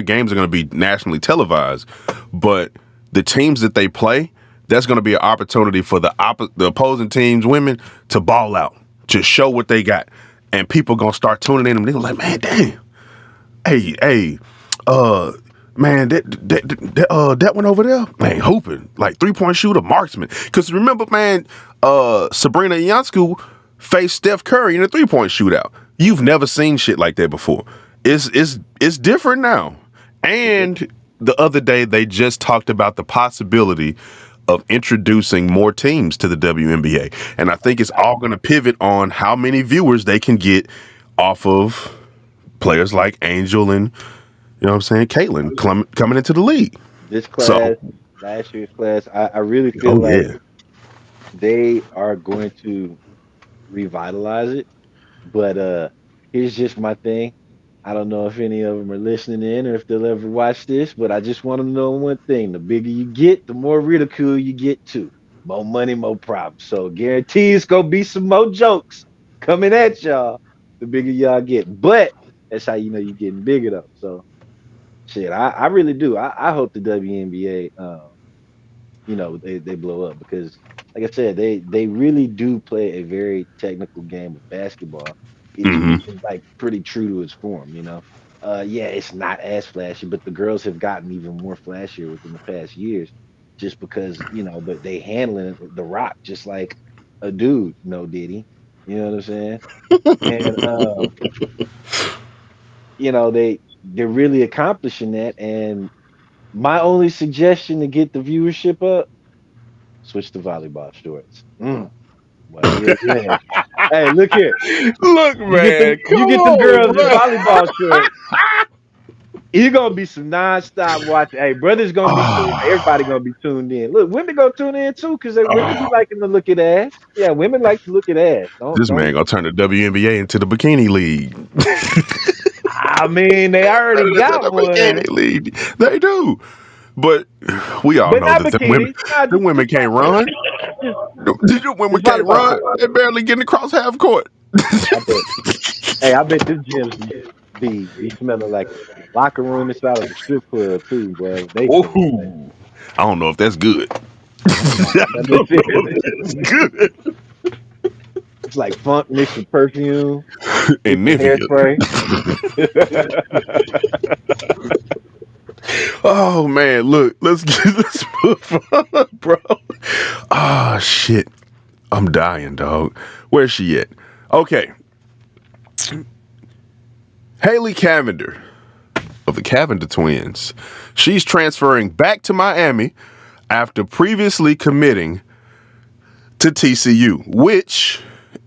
games are going to be nationally televised, but the teams that they play, that's going to be an opportunity for the opposing teams, women, to ball out, to show what they got, and people gonna start tuning in, and they're like, man, damn, hey, uh, man, that one over there, man, hooping like 3-point shooter, marksman. Because remember, man, Sabrina Ionescu faced Steph Curry in a 3-point shootout. You've never seen shit like that before. It's different now. And the other day they just talked about the possibility of introducing more teams to the WNBA, and I think it's all going to pivot on how many viewers they can get off of players like Angel and you know what I'm saying, Caitlin coming into the league. This So, class, last year's class, I really feel oh like yeah, they are going to revitalize it. But here's just my thing. I don't know if any of them are listening in or if they'll ever watch this, but I just want them to know one thing. The bigger you get, the more ridicule you get too. More money, more problems. So guarantee it's gonna be some more jokes coming at y'all the bigger y'all get. But that's how you know you're getting bigger though. So shit, I really do. I hope the WNBA they blow up because like I said, they really do play a very technical game of basketball. hmm Which is like pretty true to its form. Yeah, it's not as flashy, but the girls have gotten even more flashier within the past years, just because but they handling the rock just like a dude, no Diddy. You know what I'm saying? And they're really accomplishing that. And my only suggestion to get the viewership up, switch to volleyball shorts. Well, yeah. Hey, look here. look, man, You come get them on, girls in bro. volleyball shorts. You're gonna be some nonstop watching. Hey, brother's gonna be tuned. Oh, Everybody gonna be tuned in. Look, women gonna tune in too, because women be oh, liking to look at ass. Yeah, women like to look at ass. this Don't. man gonna turn the WNBA into the bikini league. I mean, they already Into got the one, bikini league, they do. But we all but know not that bikini. Nah, the women just can't run. just, The women just can't volleyball run. shorts. They barely getting across half court. I bet. Hey, I bet this gyms be smelling like a locker room inside of a strip club too, boy. They clean. Ooh, I don't know if that's good. Nah, I nah, don't listen. know if that's good. It's like funk mixed with perfume, and mixed with Nivea. hairspray. Oh man, look, let's move on, bro. Ah, shit. I'm dying, dog. Where's she at? Okay. Haley Cavender of the Cavender twins. She's transferring back to Miami after previously committing to TCU, which,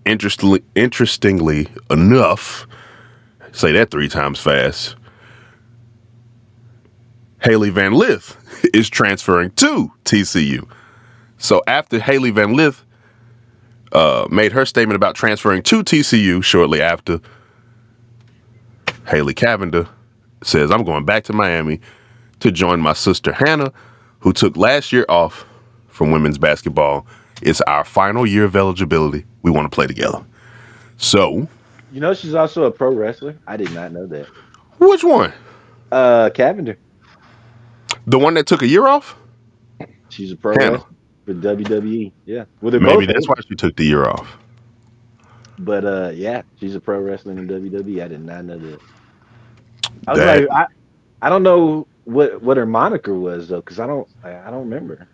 interestingly enough, say that 3 times fast, Haley Van Lith is transferring to TCU. So after Haley Van Lith made her statement about transferring to TCU shortly after, Haley Cavender says, I'm going back to Miami to join my sister Hannah, who took last year off from women's basketball. It's our final year of eligibility. We want to play together. So, You know, she's also a pro wrestler. I did not know that. which one? Cavender. The one that took a year off? She's a pro Hannah. wrestler for WWE. Yeah. Well, they're Maybe both that's why Haley. she took the year off. But yeah, she's a pro wrestler in WWE. I did not know that. I was That like, I don't know what her moniker was though, because I don't remember.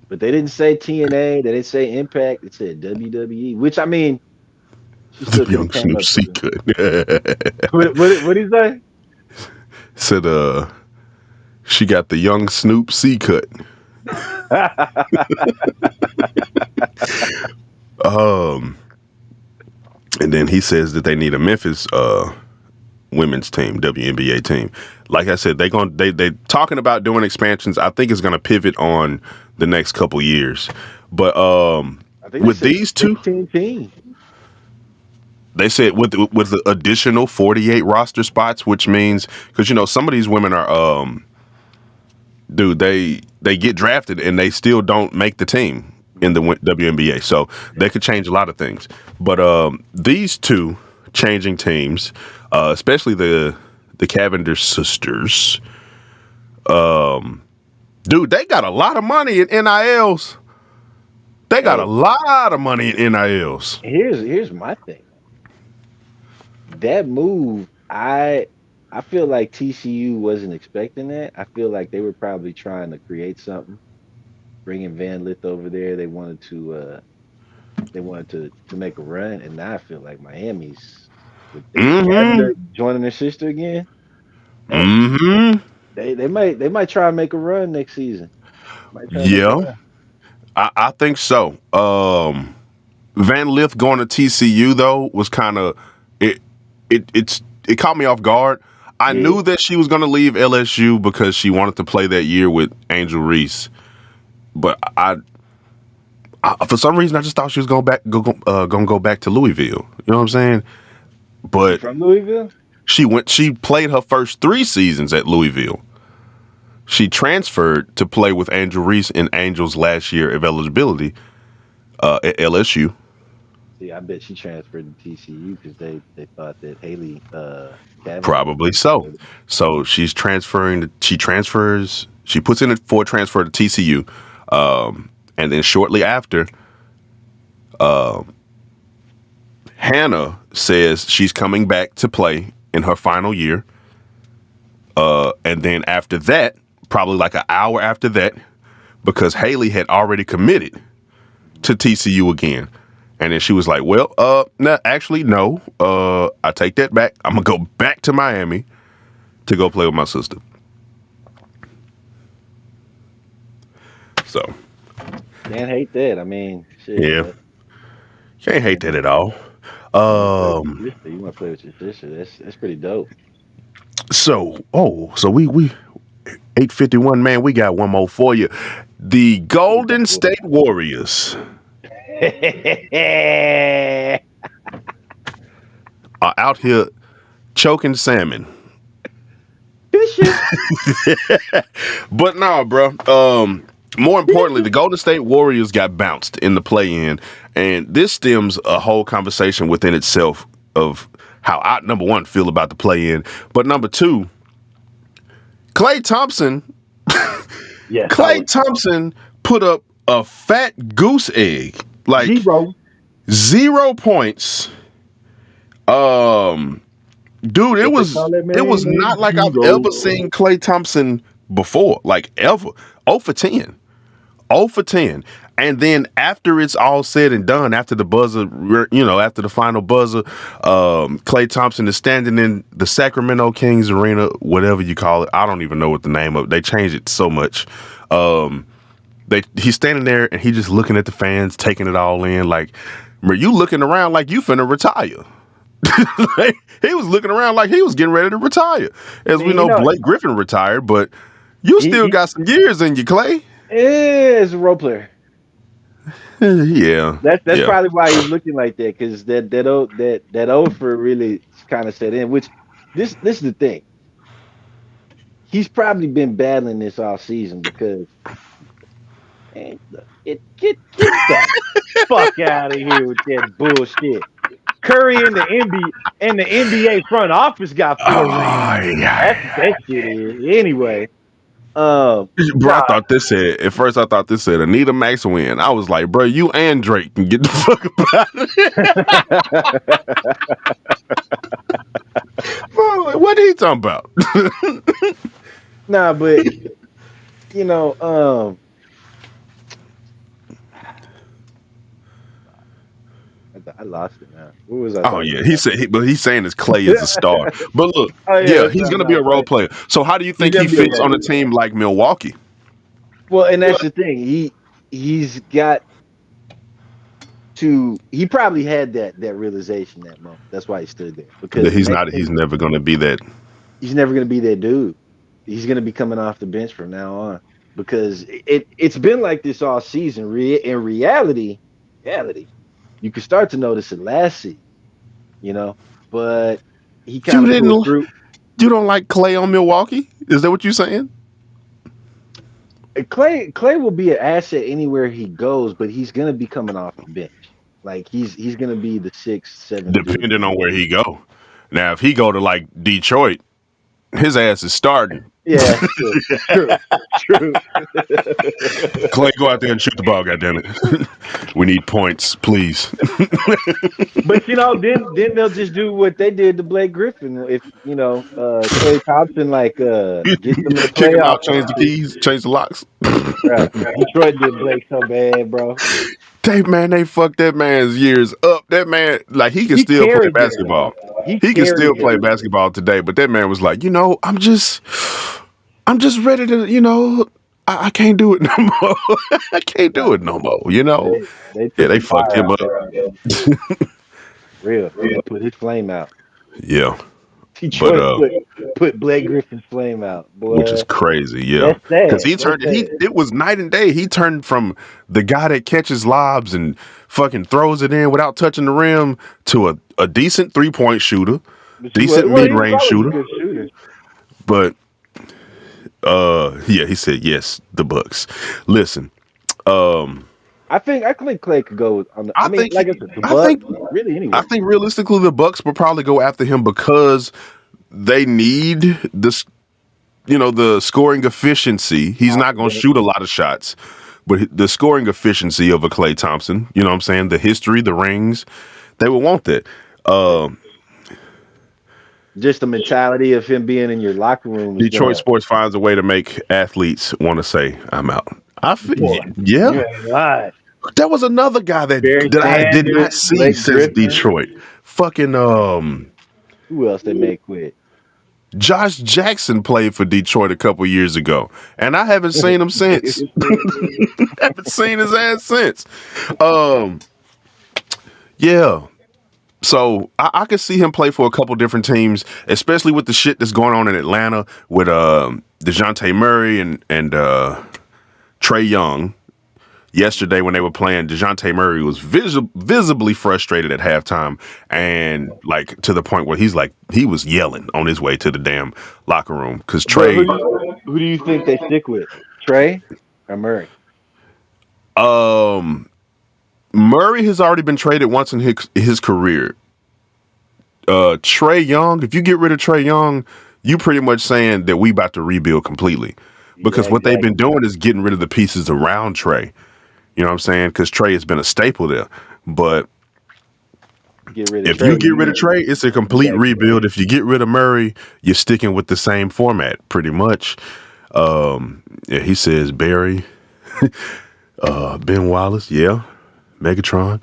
But they didn't say TNA, they didn't say Impact, it said WWE, which I mean, she still could have young came Snoop up with C it. could. What did he say? Said she got the young Snoop C cut. And then he says that they need a Memphis women's team, WNBA team. Like I said, they talking about doing expansions. I think it's gonna pivot on the next couple years. But I think with they said these two, 16 teams. they said with the additional 48 roster spots, which means because some of these women are dude, they get drafted and they still don't make the team in the WNBA. So they could change a lot of things. But these two changing teams, especially the Cavender sisters, dude, they got a lot of money in NILs. They got a Hey, lot of money in NILs. here's my thing. That move, I feel like TCU wasn't expecting that. I feel like they were probably trying to create something, bringing Van Lith over there. They wanted to make a run, and now I feel like Miami's with Mm-hmm. Cavender joining their sister again. Hey, Mm-hmm. they might try and make a run next season. Might try and make a Yeah, run. I think so. Van Lith going to TCU though was kind of it. It caught me off guard. I Yeah, knew that she was going to leave LSU because she wanted to play that year with Angel Reese, but I for some reason I just thought she was gonna go back to Louisville. You know what I'm saying? she But from Louisville. she played her first 3 seasons at Louisville. She transferred to play with Angel Reese in Angel's last year of eligibility at LSU. See, I bet she transferred to TCU because they thought that Haley Cavender was Probably going to so. go. So she's transferring. She transfers. She puts in for a transfer to TCU, and then shortly after, Hannah says she's coming back to play in her final year. And then after that, probably like an hour after that, because Haley had already committed to TCU again. And then she was like, well, no, actually, no. I take that back. I'm going to go back to Miami to go play with my sister. So, Can't hate that. I mean, shit. yeah, can't hate Can't that hate at that. all. You want to play with Um, your sister. You want to play with your sister. That's pretty dope. so we 851, man, we got one more for you. The What we got? Golden What we State Warriors got? are out here choking salmon. Fishing. But no, bro. More importantly, the Golden State Warriors got bounced in the play-in, and this stems a whole conversation within itself of how I, number one, feel about the play-in, but number two, Klay Thompson. Yes, I Klay was Thompson put up a fat goose egg, like zero. 0 points. Dude, it was not like I've ever seen Klay Thompson before, like ever. 0 for 10. 0 for 10. And then after it's all said and done, after the buzzer, after the final buzzer, Klay Thompson is standing in the Sacramento Kings arena, whatever you call it. I don't even know what the name of it. They changed it so much. He's standing there and he's just looking at the fans, taking it all in. Like, you looking around like you finna retire. He was looking around like he was getting ready to retire. As we know, Blake Griffin retired, but you still got some years in you, Klay. Is a role player. Yeah, that's probably why he's looking like that, because that offer really kind of set in. Which this is the thing. He's probably been battling this all season because get the fuck out of here with that bullshit. Curry in the NBA front office got 4 rings. That's what that shit is. Anyway. Bro, I thought this said Anita Maxwell. I was like, bro, you and Drake can get the fuck about it. Bro, what are you talking about? Nah, but I lost it now. What was I? Oh yeah, he's saying his Klay is a star. But look, he's gonna be a role player. So how do you think he fits on a team like Milwaukee? Well, and that's the thing. He's got to. He probably had that realization that moment. That's why he stood there, because he's never gonna be that. He's never gonna be that dude. He's gonna be coming off the bench from now on, because it's been like this all season. In reality. You could start to notice it last season, but he kind of pulled through. You don't like Klay on Milwaukee? Is that what you're saying? Klay will be an asset anywhere he goes, but he's gonna be coming off the bench. Like he's gonna be the 6th, 7th. Depending on where he go. Now, if he go to like Detroit, his ass is starting. Yeah, true. Klay, go out there and shoot the ball, goddammit. We need points, please. But then they'll just do what they did to Blake Griffin. If Klay Thompson gets them in the playoffs, change the keys, change the locks. Right. Detroit did Blake so bad, bro. They fucked that man's years up. That man, like, he can still play basketball. He can still play basketball today, but that man was like, I'm just ready to, I can't do it no more. I can't do it no more, They fucked him up. Real. Put his flame out. Yeah. Detroit put Blake Griffin's flame out, boy. Which is crazy, yeah. Because it was night and day. He turned from the guy that catches lobs and fucking throws it in without touching the rim to a decent 3-point shooter, decent mid-range shooter. But he said yes, the Bucks. Listen, I think Klay could go on the. The Bucks. Really, anyway. I think realistically, the Bucks will probably go after him because they need this, the scoring efficiency. He's not going to shoot a lot of shots, but the scoring efficiency of a Klay Thompson. You know what I'm saying? The history, the rings, they would want that. Just the mentality of him being in your locker room. Detroit sports finds a way to make athletes want to say, "I'm out." Yeah. Right. There was another guy that I did not see since Detroit. Fucking who else they made quit? Josh Jackson played for Detroit a couple years ago, and I haven't seen him since. Haven't seen his ass since. Yeah. So I could see him play for a couple different teams, especially with the shit that's going on in Atlanta with DeJounte Murray and Trae Young. Yesterday when they were playing, DeJounte Murray was visibly frustrated at halftime, and like to the point where he was yelling on his way to the damn locker room because Trae. Who do you think they stick with, Trae or Murray? Murray has already been traded once in his career. Trae Young, if you get rid of Trae Young, you pretty much saying that we about to rebuild completely, because what they've been doing is getting rid of the pieces around Trae. You know what I'm saying? Because Trae has been a staple there. But Get rid of If Trey. you get rid of Trey, it's a complete got rebuild. If you get rid of Murray, you're sticking with the same format, pretty much. Yeah, he says Barry, Ben Wallace, yeah, Megatron.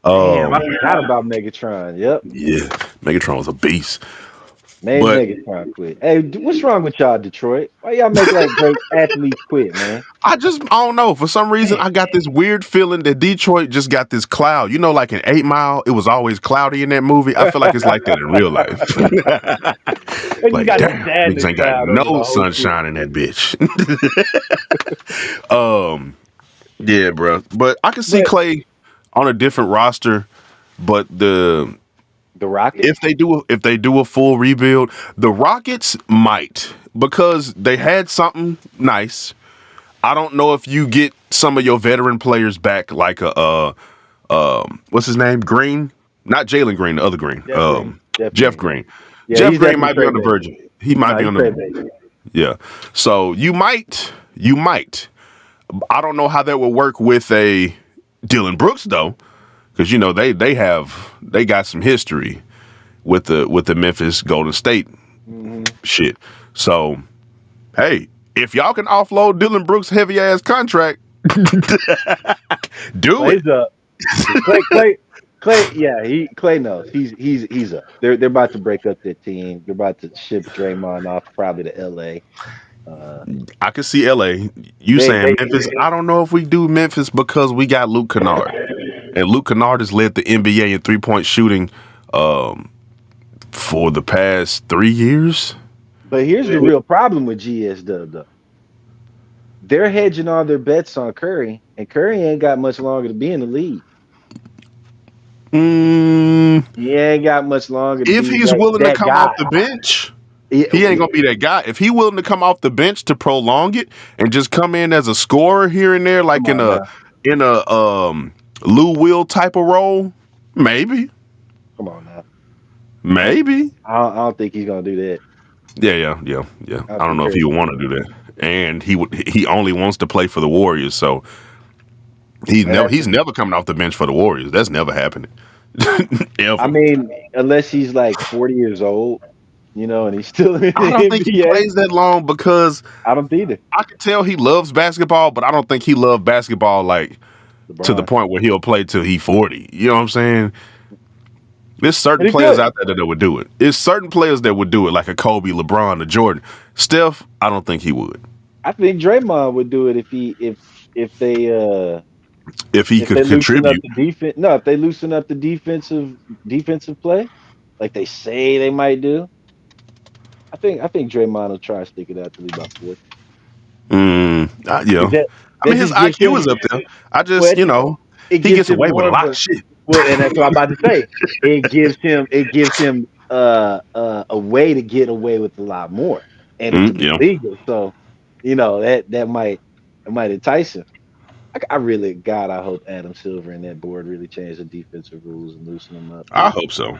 Damn, I forgot about Megatron. Yep. Yeah, Megatron was a beast. Made But Megatron quit. Hey, what's wrong with y'all, Detroit? Why y'all make like great athletes quit, man? I don't know. For some reason, Man. I got this weird feeling that Detroit just got this cloud. You know, like in 8 Mile, it was always cloudy in that movie. I feel like it's like that in real life. And you Like, got the damn, sadness niggas ain't got cloud over the no whole sunshine in that bitch. Yeah, bro. But I can see But Klay on a different roster. But the Rockets, if they do a full rebuild, the Rockets might, because they had something nice. I don't know if you get some of your veteran players back, like what's his name, Green, not Jalen Green, the other Green, Jeff Green. Jeff Green. Yeah, Jeff he's Green definitely might be on the trade verge. He might be he's on trade the bait. yeah. So you might. I don't know how that will work with a Dylan Brooks though, because you know they got some history with the Memphis Golden State shit. So hey, if y'all can offload Dylan Brooks' heavy ass contract, do it. Clay's up. Clay, yeah, Clay knows. He's up. They're about to break up their team. They're about to ship Draymond off probably to LA. I can see LA. You saying Memphis? I don't know if we do Memphis because we got Luke Kennard, and Luke Kennard has led the NBA in 3-point shooting for the past 3 years. But here's the real problem with GSW though. They're hedging all their bets on Curry, and Curry ain't got much longer to be in the league. He ain't got much longer to If be he's willing to that come guy. off the bench, he ain't gonna be that guy. If he willing to come off the bench to prolong it and just come in as a scorer here and there, like in a Lou Will type of role, maybe. Come on now. Maybe. I don't think he's gonna do that. Yeah. I don't know if he would want to do that. And he only wants to play for the Warriors, so he's never coming off the bench for the Warriors. That's never happening. Ever. I mean, unless he's like 40 years old, you know, and he's still in the I don't think he NBA. plays that long because I don't either. I can tell he loves basketball, but I don't think he loves basketball like to the LeBron. point where he'll play till he's 40. You know what I'm saying? There's certain But he players could. out there that would do it. There's certain players that would do it, like a Kobe, LeBron, or Jordan. Steph, I don't think he would. I think Draymond would do it if they If he if could they loosen up contribute. the defense. No, if they loosen up the defensive play, like they say they might do. I think Draymond will try to stick it out till he about 40. Yeah. That I mean, his just gives IQ him, is up there. I just, well, he it gives gets him away with more a of lot a of shit. well, and that's what I'm about to say. It gives him a way to get away with a lot more, and it to be Yeah. legal. So, you know that might entice him. I really, God, I hope Adam Silver and that board really change the defensive rules and loosen them up. I hope so.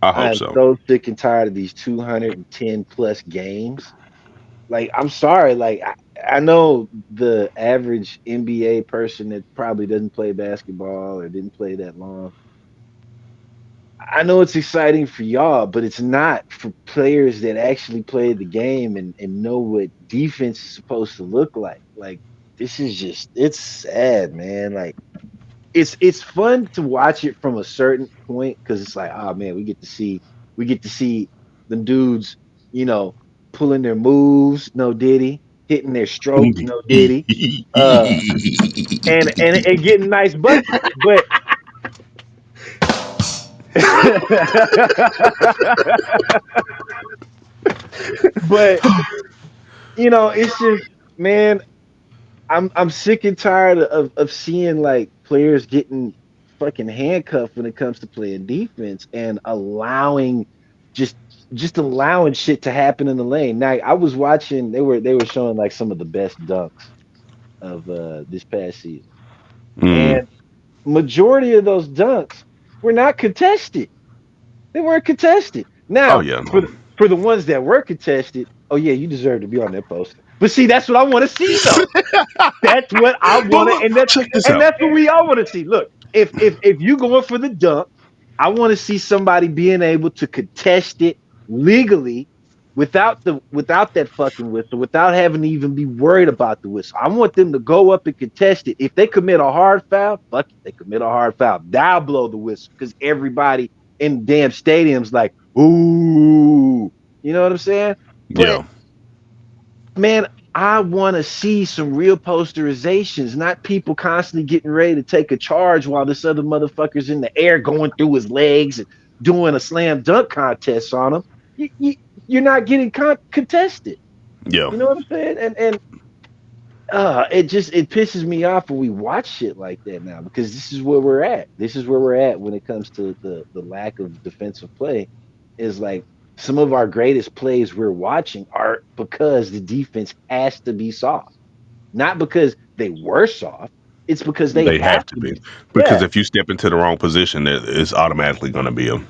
I'm so sick and tired of these 210 plus games. Like, I'm sorry. Like, I know the average NBA person that probably doesn't play basketball or didn't play that long. I know it's exciting for y'all, but it's not for players that actually play the game and know what defense is supposed to look like. Like, this is just, it's sad, man. Like, it's fun to watch it from a certain point because it's like, oh man, we get to see the dudes, you know, pulling their moves, no diddy, hitting their strokes, no diddy, and getting nice buckets. But but you know, it's just, man, I'm sick and tired of seeing like players getting fucking handcuffed when it comes to playing defense and allowing just allowing shit to happen in the lane. Now I was watching, they were showing like some of the best dunks of this past season. And majority of those dunks were not contested. They weren't contested. Oh Now, yeah. for the ones that were contested, oh yeah, you deserve to be on that poster. But see, that's what I want to see though. That's what I want to, Check this and out. that's what we all want to see. Look, if you going for the dunk, I want to see somebody being able to contest it legally without that fucking whistle, without having to even be worried about the whistle. I want them to go up and contest it. If they commit a hard foul, fuck it, they commit a hard foul. Now blow the whistle because everybody in the damn stadium's like, ooh, you know what I'm saying? But man, I want to see some real posterizations, not people constantly getting ready to take a charge while this other motherfucker's in the air going through his legs and doing a slam dunk contest on him. You're not getting contested. Yeah. You know what I'm saying? And it pisses me off when we watch shit like that now, because this is where we're at. This is where we're at when it comes to the lack of defensive play. Is like some of our greatest plays we're watching are because the defense has to be soft, not because they were soft. It's because they have to be. Because if you step into the wrong position, it's automatically going to be a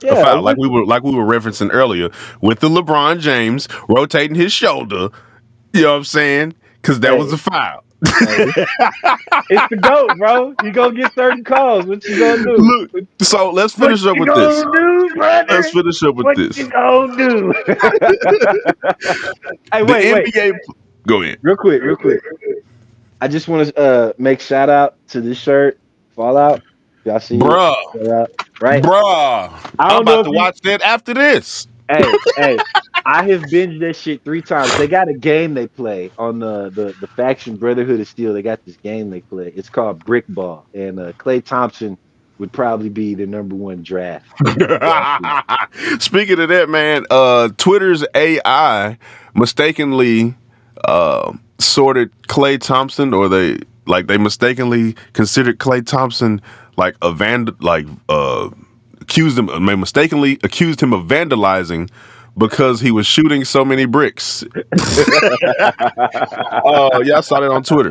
yeah, foul. Like we were referencing earlier with the LeBron James rotating his shoulder. You know what I'm saying? Because that was a foul. It's the GOAT, bro. You gonna get certain calls. What you gonna do? Look, so let's finish up with this. Let's finish up with this. What you gonna do? Hey, wait. NBA. Go ahead. Real quick. I just want to make shout out to this shirt, Fallout. Y'all see Bruh. it? Right? Bruh. I'm about to watch that after this. Hey, I have binged that shit 3 times. They got a game they play on the faction Brotherhood of Steel. They got this game they play. It's called Brick Ball, and Klay Thompson would probably be the #1 draft. Speaking of that, man, Twitter's AI mistakenly sorted Klay Thompson, or they mistakenly considered Klay Thompson like a mistakenly accused him of vandalizing because he was shooting so many bricks. Y'all saw that on Twitter.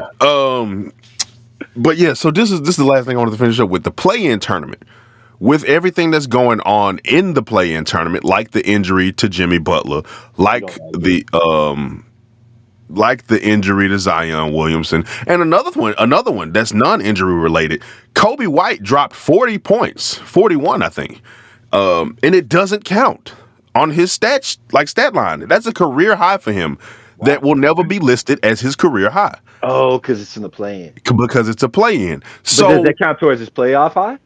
But yeah, so this is the last thing I wanted to finish up with, the play-in tournament. With everything that's going on in the play-in tournament, like the injury to Jimmy Butler, like the injury to Zion Williamson, and another one that's non-injury related. Cobey White dropped 40 points, 41, I think, and it doesn't count on his stat line. That's a career high for him. Wow. That will never be listed as his career high. Oh, because it's in the play-in. Because it's a play-in. So but does that count towards his playoff high?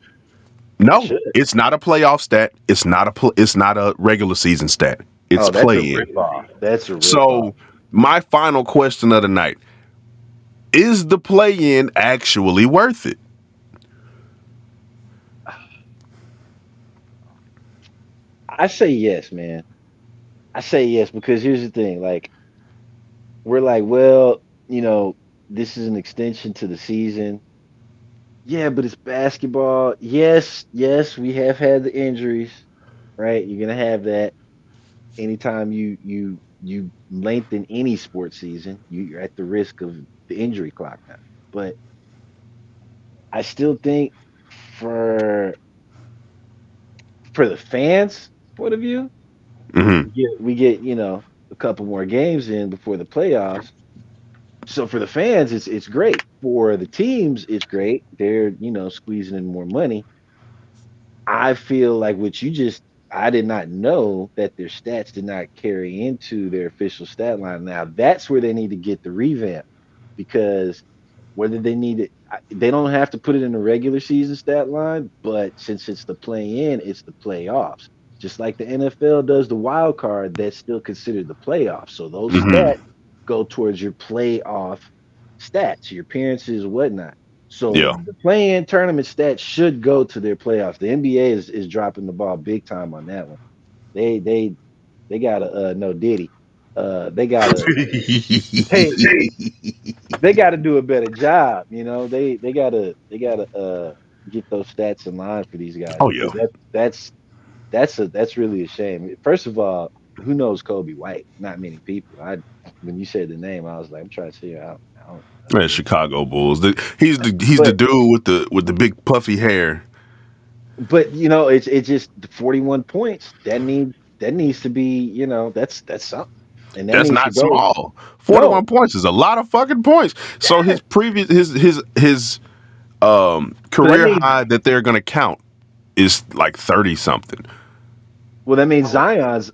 No, it's not a playoff stat. It's not a regular season stat. It's play-in. That's a rip-off. So my final question of the night: is the play-in actually worth it? I say yes, man. I say yes because here's the thing: like, we're like, well, this is an extension to the season. Yeah, but it's basketball. Yes, we have had the injuries, right? You're gonna have that anytime you lengthen any sports season. You're at the risk of the injury clock now. But I still think for the fans' point of view, we get a couple more games in before the playoffs. So for the fans, it's great. For the teams, it's great. They're squeezing in more money. I feel like I did not know that their stats did not carry into their official stat line. Now that's where they need to get the revamp, because whether they need it, they don't have to put it in the regular season stat line. But since it's the play-in, it's the playoffs. Just like the NFL does the wild card, that's still considered the playoffs. So those stats go towards your playoff stats, your appearances, whatnot. So the play-in tournament stats should go to their playoffs. The NBA is dropping the ball big time on that one. They gotta no Diddy. They gotta they gotta do a better job. They gotta get those stats in line for these guys. Oh yeah, that's really a shame. First of all, who knows Cobey White? Not many people. When you said the name, I was like, I'm trying to figure out. Man, Chicago Bulls. He's the dude with the big puffy hair. But it's just the 41 points. That needs to be, that's something. And that's not small. 41 points is a lot of fucking points. So his previous his career high that they're gonna count is like 30 something. Well, that means Zion's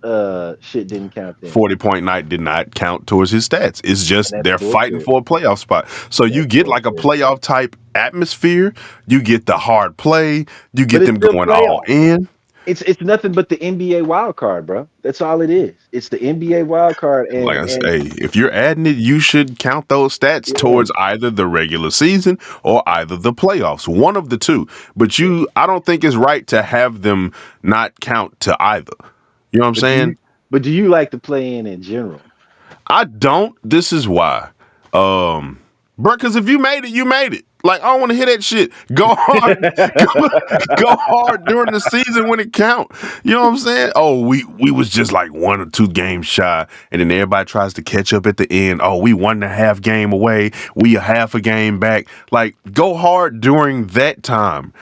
shit didn't count then. 40-point night did not count towards his stats. It's just And that's they're fighting bullshit. for a playoff spot. So you That's get like a bullshit. playoff type atmosphere. You get the hard play. You get But it's them still going all playoff. in. It's nothing but the NBA wild card, bro. That's all it is. It's the NBA wild card, Like I and say, if you're adding it, you should count those stats yeah, towards either the regular season or either the playoffs. One of the two. But I don't think it's right to have them not count to either. You know what I'm saying? But do you like to play in general? I don't. This is why. Bro, because if you made it, you made it. Like, I don't want to hear that shit. Go hard. Go hard during the season when it count. You know what I'm saying? Oh, we was just like 1 or 2 games shy, and then everybody tries to catch up at the end. Oh, we 1.5 game away. We a half a game back. Like, go hard during that time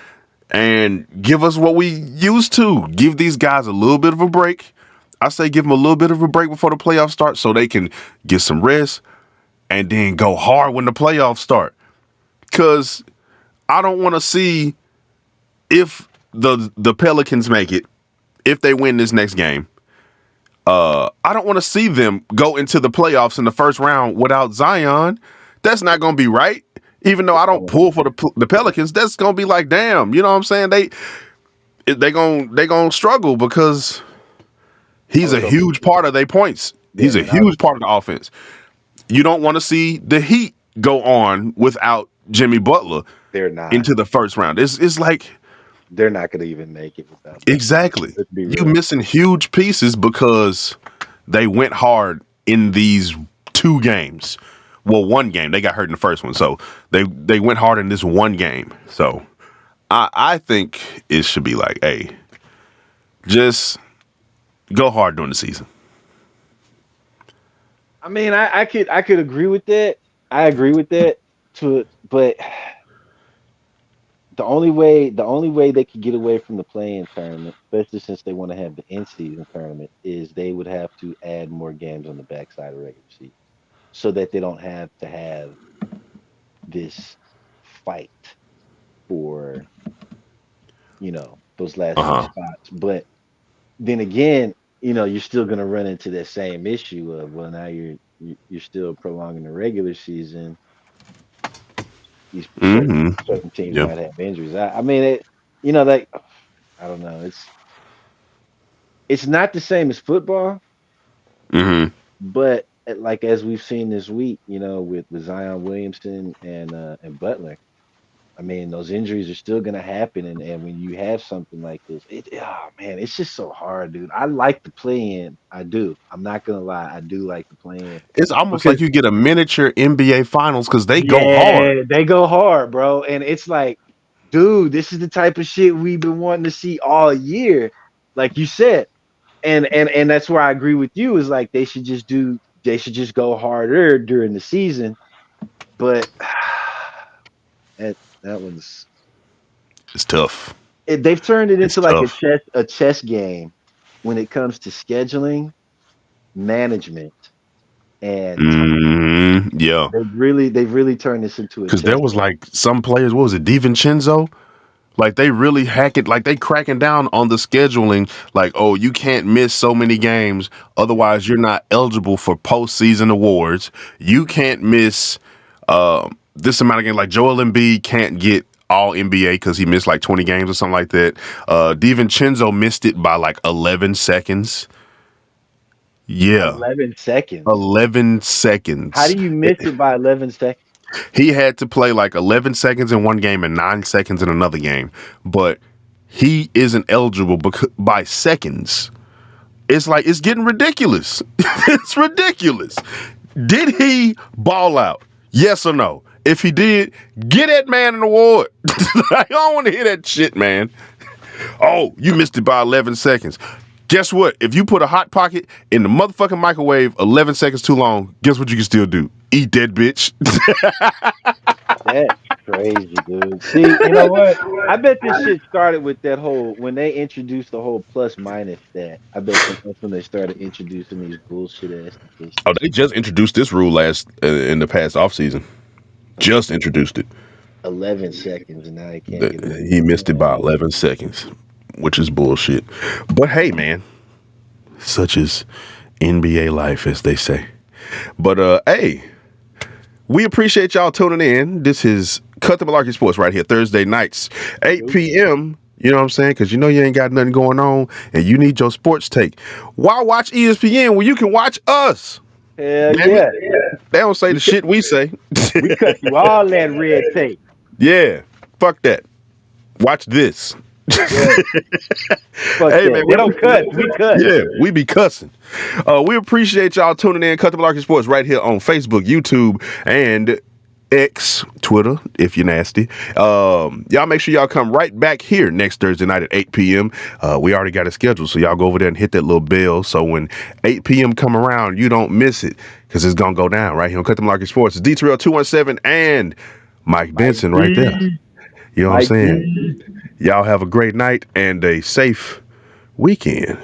and give us what we used to. Give these guys a little bit of a break. I say give them a little bit of a break before the playoffs start so they can get some rest and then go hard when the playoffs start. Because I don't want to see if the Pelicans make it, if they win this next game. I don't want to see them go into the playoffs in the first round without Zion. That's not going to be right. Even though I don't pull for the Pelicans, that's going to be like, damn, you know what I'm saying? They gonna struggle because he's a huge part of their points. He's a huge part of the offense. You don't want to see the Heat go on without Jimmy Butler. They're not into the first round. It's like they're not going to even make it without that. Exactly. You missing huge pieces because they went hard in these 2 games. Well, 1 game. They got hurt in the first one, so they went hard in this 1 game. So I think it should be like, hey, just go hard during the season. I mean, I could agree with that. I agree with that. But the only way they could get away from the play-in tournament, especially since they want to have the in-season tournament, is they would have to add more games on the backside of regular season, so that they don't have to have this fight for those last 2 spots. But then again, you're still going to run into that same issue of, well, now you're still prolonging the regular season. These certain teams might have injuries. I mean, like, I don't know. It's not the same as football, but like as we've seen this week, with Zion Williamson and Butler. I mean, those injuries are still gonna happen, and when you have something like this, it's just so hard, dude. I like to play in. I do. I'm not gonna lie. I do like to play in. It's almost like you get a miniature NBA Finals because they go hard. They go hard, bro. And it's like, dude, this is the type of shit we've been wanting to see all year, like you said. And that's where I agree with you. Is like they should just go harder during the season, but that one's it's tough. They've turned it into like a chess game when it comes to scheduling, management, and they've really turned this into a because there was like some players. What was it, DiVincenzo? Like they really hack it. Like they cracking down on the scheduling. Like, oh, you can't miss so many games, otherwise you're not eligible for postseason awards. You can't miss this amount of games. Like Joel Embiid can't get all NBA because he missed like 20 games or something like that. DiVincenzo missed it by like 11 seconds. Yeah. 11 seconds. 11 seconds. How do you miss it by 11 seconds? He had to play like 11 seconds in one game and 9 seconds in another game. But he isn't eligible by seconds. It's like, it's getting ridiculous. It's ridiculous. Did he ball out? Yes or no? If he did, get that man an award. I don't want to hear that shit, man. Oh, you missed it by 11 seconds. Guess what? If you put a Hot Pocket in the motherfucking microwave 11 seconds too long, guess what you can still do? Eat that bitch. That's crazy, dude. See, you know what? I bet this shit started with that whole, when they introduced the whole plus minus stat. I bet that's when they started introducing these bullshit ass statistics. Oh, they just introduced this rule in the past offseason. Just introduced it. 11 seconds, and now he can't get it. He missed it by 11 seconds. which is bullshit. But hey, man, such is NBA life, as they say. But hey, we appreciate y'all tuning in. This is Cut the Malarkey Sports right here, Thursday nights, 8 p.m. You know what I'm saying? Because you know you ain't got nothing going on and you need your sports take. Why watch ESPN when you can watch us? Hell yeah. They don't say the shit we say. We cut through all that red tape. Yeah. Fuck that. Watch this. Yeah. Fuck hey, that. man, we don't cut. We cut. Yeah, we be cussing. We appreciate y'all tuning in. Cut the Malarkey Sports right here on Facebook, YouTube, and X, Twitter, if you're nasty. Y'all make sure y'all come right back here next Thursday night at 8 p.m. We already got it scheduled, so y'all go over there and hit that little bell so when 8 p.m. come around, you don't miss it because it's going to go down right here on Cut the Malarkey Sports. It's D2L217 and Mike Benson right there. You know what I'm saying? Y'all have a great night and a safe weekend.